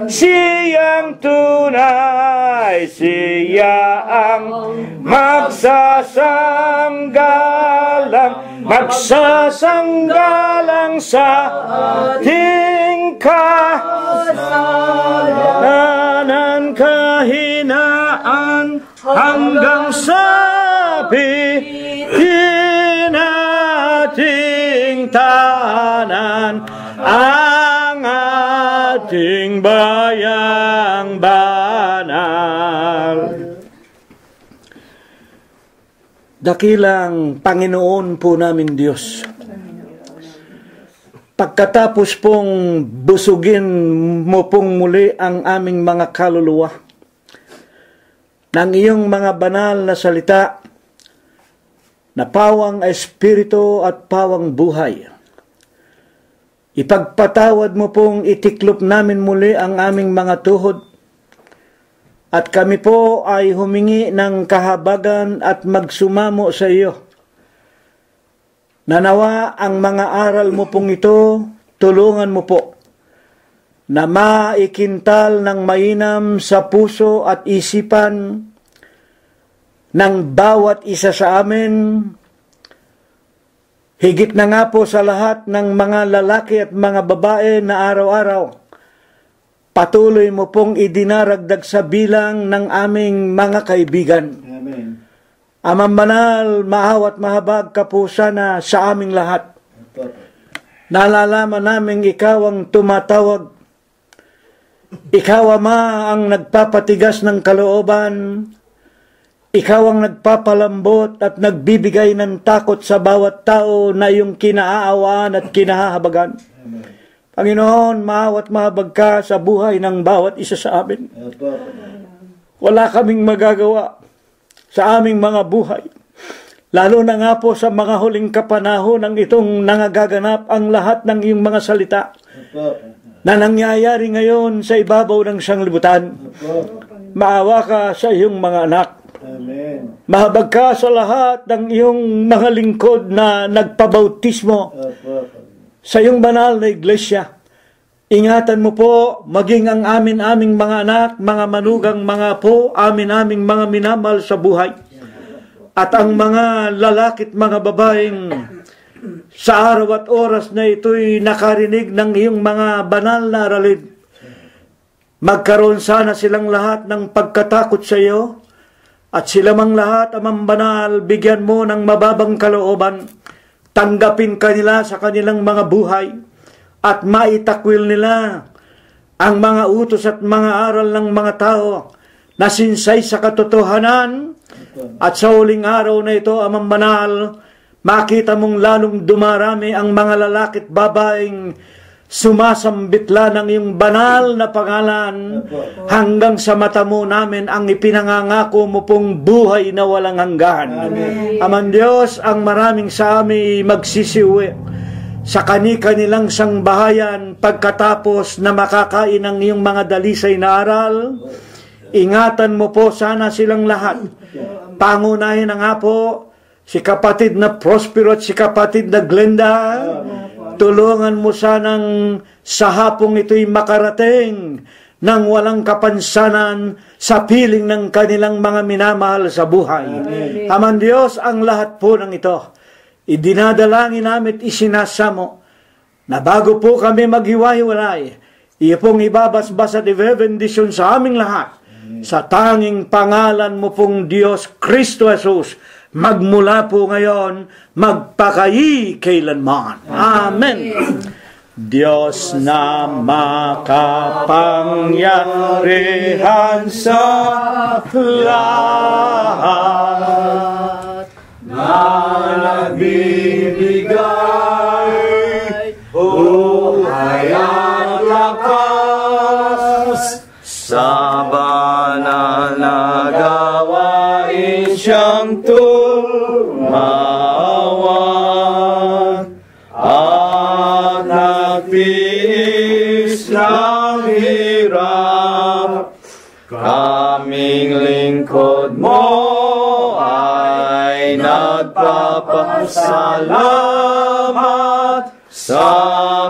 Siyang tunay, siya ang magsasanggalang sa ating kasalanan, kahinaan hanggang sa pitin nating tanan ang ating bayang banal. Dakilang Panginoon po namin Diyos, pagkatapos pong busugin mo pong muli ang aming mga kaluluwa ng iyong mga banal na salita na pawang espiritu at pawang buhay, ipagpatawad mo pong itiklop namin muli ang aming mga tuhod, at kami po ay humingi ng kahabagan at magsumamo sa iyo. Nanawa ang mga aral mo pong ito, tulungan mo po na maikintal ng mainam sa puso at isipan ng bawat isa sa amin, higit na nga po sa lahat ng mga lalaki at mga babae na araw-araw patuloy mo pong idinaragdag sa bilang ng aming mga kaibigan. Amen. Amang banal, maawat mahabag ka po sana sa aming lahat. Nalalaman namin ikaw ang tumatawag. Ikaw, Ama, ang nagpapatigas ng kalooban. Ikaw ang nagpapalambot at nagbibigay ng takot sa bawat tao na iyong kinaaawaan at kinahahabagan. Amen. Panginoon, maawat mahabag ka sa buhay ng bawat isa sa amin. Wala kaming magagawa sa aming mga buhay. Lalo na nga po sa mga huling kapanahon ng itong nangagaganap ang lahat ng iyong mga salita na nangyayari ngayon sa ibabaw ng sanglibutan. Maawa ka sa iyong mga anak. Amen. Mahabag ka sa lahat ng iyong mga lingkod na nagpabautismo sa iyong banal na iglesia. Ingatan mo po maging ang aming mga anak, mga manugang, mga apo, aming mga minamahal sa buhay. At ang mga lalaki at mga babaeng sa araw at oras na ito'y nakarinig ng iyong mga banal na aralin. Magkaroon sana silang lahat ng pagkatakot sa iyo, at sila mang lahat, Amang banal, bigyan mo ng mababang kalooban. Tanggapin kanila sa kanilang mga buhay at maitakwil nila ang mga utos at mga aral ng mga tao na sinsay sa katotohanan. At sa huling araw na ito, Amang banal, makita mong lalong dumarami ang mga lalaki at babaeng sumasambitla ng iyong banal na pangalan hanggang sa mata mo namin ang ipinangangako mo pong buhay na walang hanggan. Amang Diyos, ang maraming sa amin magsisiuwi sa kani-kanilang sangbahayan pagkatapos na makakain ng iyong mga dalisay na aral. Ingatan mo po sana silang lahat. Pangunahin na nga po si kapatid na Prospero at si kapatid na Glenda. Tulungan mo sanang sa hapong ito'y makarating ng walang kapansanan sa piling ng kanilang mga minamahal sa buhay. Amang Diyos, ang lahat po ng ito, idinadalangin namin at isinasamo na bago po kami maghiwa-hiwalay, iyo pong ibabasbas at i-bendisyon sa aming lahat sa tanging pangalan mo pong Diyos Kristo Jesus, magmula po ngayon, magpakayi kailanman. Amen. Diyos na makapangyarihan sa lahat, na nagbibigay buhay at lakas sa siyang tumawag at nagtiis ng hirap. Kaming lingkod mo ay nagpapasalamat sa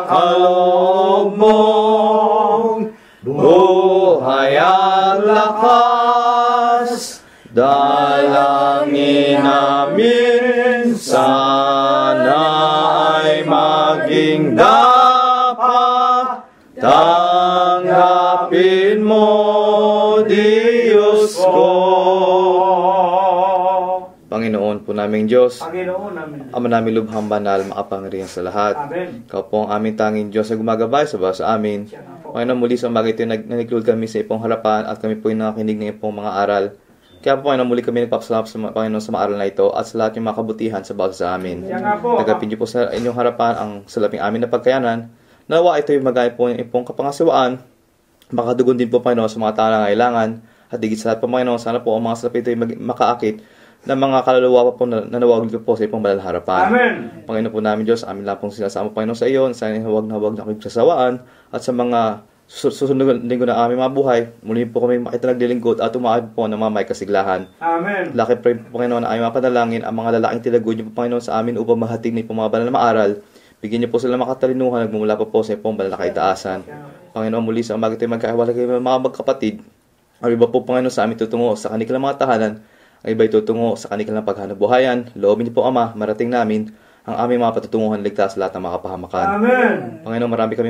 kaloob mong buhay at lakas. Dalangin namin sana ay maging dapat. Tanggapin mo, Diyos ko. Panginoon po naming Diyos, Panginoon namin. Ama namin lubhang banal, makapangyarihan sa lahat. Amen. Ikaw po ang aming tanging Diyos na gumagabay sa bawat sa amin. Panginoon, muli sa umaga ito, nag-include kami sa ipong harapan at kami po yung nakakinig ng ipong mga aral. Kaya po, Panginoon, muli kami nagpapasalamat sa Panginoon sa mga aral na ito at sa lahat yung mga kabutihan sa bawat sa amin. Nagapin niyo po sa inyong harapan ang salaping amin na pagkayanan. Nawa ito yung magayang po yung ipong kapangasiwaan. Makadugon din po, Panginoon, sa mga tao na kailangan. At digit sa lahat po, Panginoon, sana po ang mga salapin ito yung makaakit na mga kaluluwa pa po na nanawag po sa ipong banal harapan. Amen. Panginoon po namin Diyos, amin lang pong sinasama, Panginoon, sa iyo. Sana huwag na kami sasawaan. At sa mga susunod linggo na aming mga buhay, muli po kami makita naglilingkod at umaakit po ng mga may kasiglahan. Amen. Laki pray po, Panginoon, na aming mapadalangin ang mga lalaking tilagod niyo po, Panginoon, sa amin upang mahatig na mga banal na maaral. Bigyan niyo po sila makatalinuhan, nagmumula po sa ipong banal na kaitaasan. Panginoon, muli sa umaga tayo magkahiwalay kayo mga magkapatid. Ang iba po, Panginoon, sa amin tutungo sa kanilang mga tahanan. Ang iba tutungo sa kanilang paghanabuhayan. Loobin niyo po, Ama, marating namin ang aming mga patutunguhan ligtas sa lahat ng mga kapahamakan. Amen. Panginoon, marami kami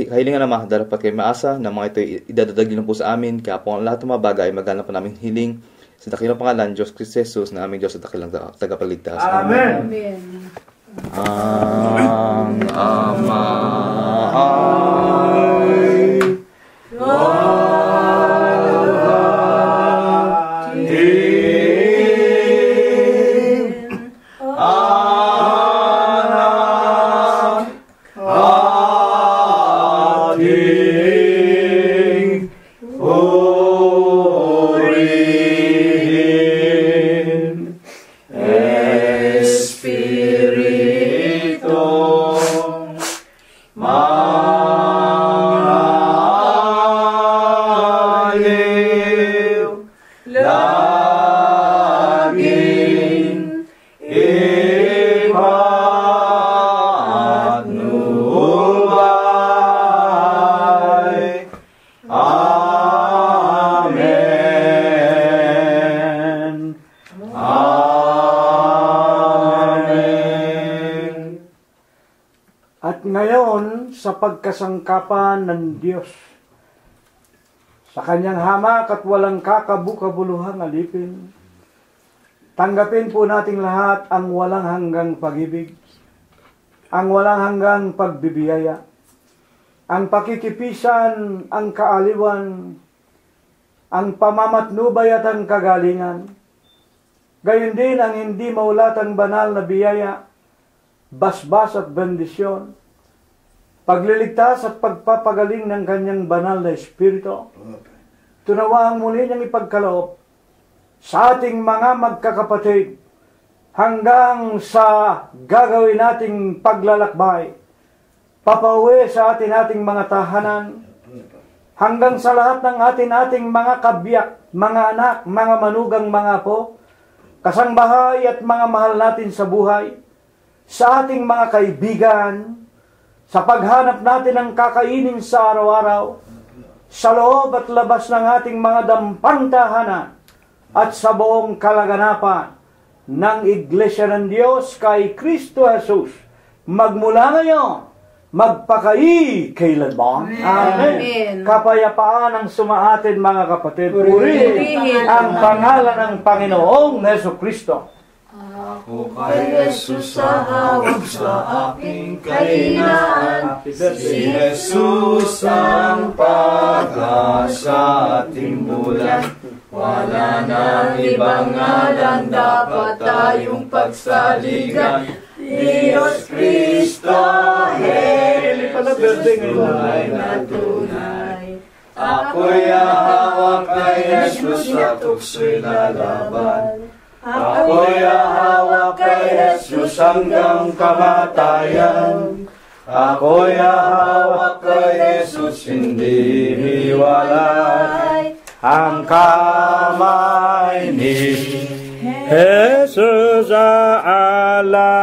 kahilingan, Ama, darapat kayo maasa na mga ito idadadag din po sa amin. Kaya po ang lahat ng mga bagay, maghanap po namin hiling sa dakilang pangalan, Diyos Kristo Jesus, na aming Diyos at dakilang tagapagligtas. Amen. Amen. Ang Ama ay sa pagkasangkapan ng Diyos. Sa kanyang hamak at walang kakabukabuluhang alipin, tanggapin po nating lahat ang walang hanggang pag-ibig, ang walang hanggang pagbibiyaya, ang pakikipisan, ang kaaliwan, ang pamamatnubay at ang kagalingan, gayon din ang hindi maulatang banal na biyaya, basbas at bendisyon, pagliligtas at pagpapagaling ng kanyang banal na Espiritu. Tunawang muli niyang ipagkaloob sa ating mga magkakapatid hanggang sa gagawin nating paglalakbay, papauwi sa ating mga tahanan, hanggang sa lahat ng ating mga kabiyak, mga anak, mga manugang, mga apo, kasangbahay at mga mahal natin sa buhay, sa ating mga kaibigan, sa paghanap natin ng kakainin sa araw-araw, sa loob at labas ng ating mga dampang tahanan, at sa buong kalaganapan ng Iglesia ng Diyos kay Kristo Jesus, magmula ngayon, magpakai kailanman. Amen. Kapayapaan ang sumaatin, mga kapatid. Purihin ang pangalan ng Panginoong Hesus Kristo. Ako kay Jesus sa hawak sa aking kahinaan. Si Jesus ang pag-asa at timbulan. Wala nang ibang ngalan dapat tayong pagsaligan. Diyos Kristo, Jesus tunay na tunay. Ako'y hawak kay Jesus at tukso'y lalaban. Ako'y hahawak kay Jesus hanggang kamatayan. Ako'y hahawak kay Jesus, hindi hiwalay ang kamay ni Jesus aalala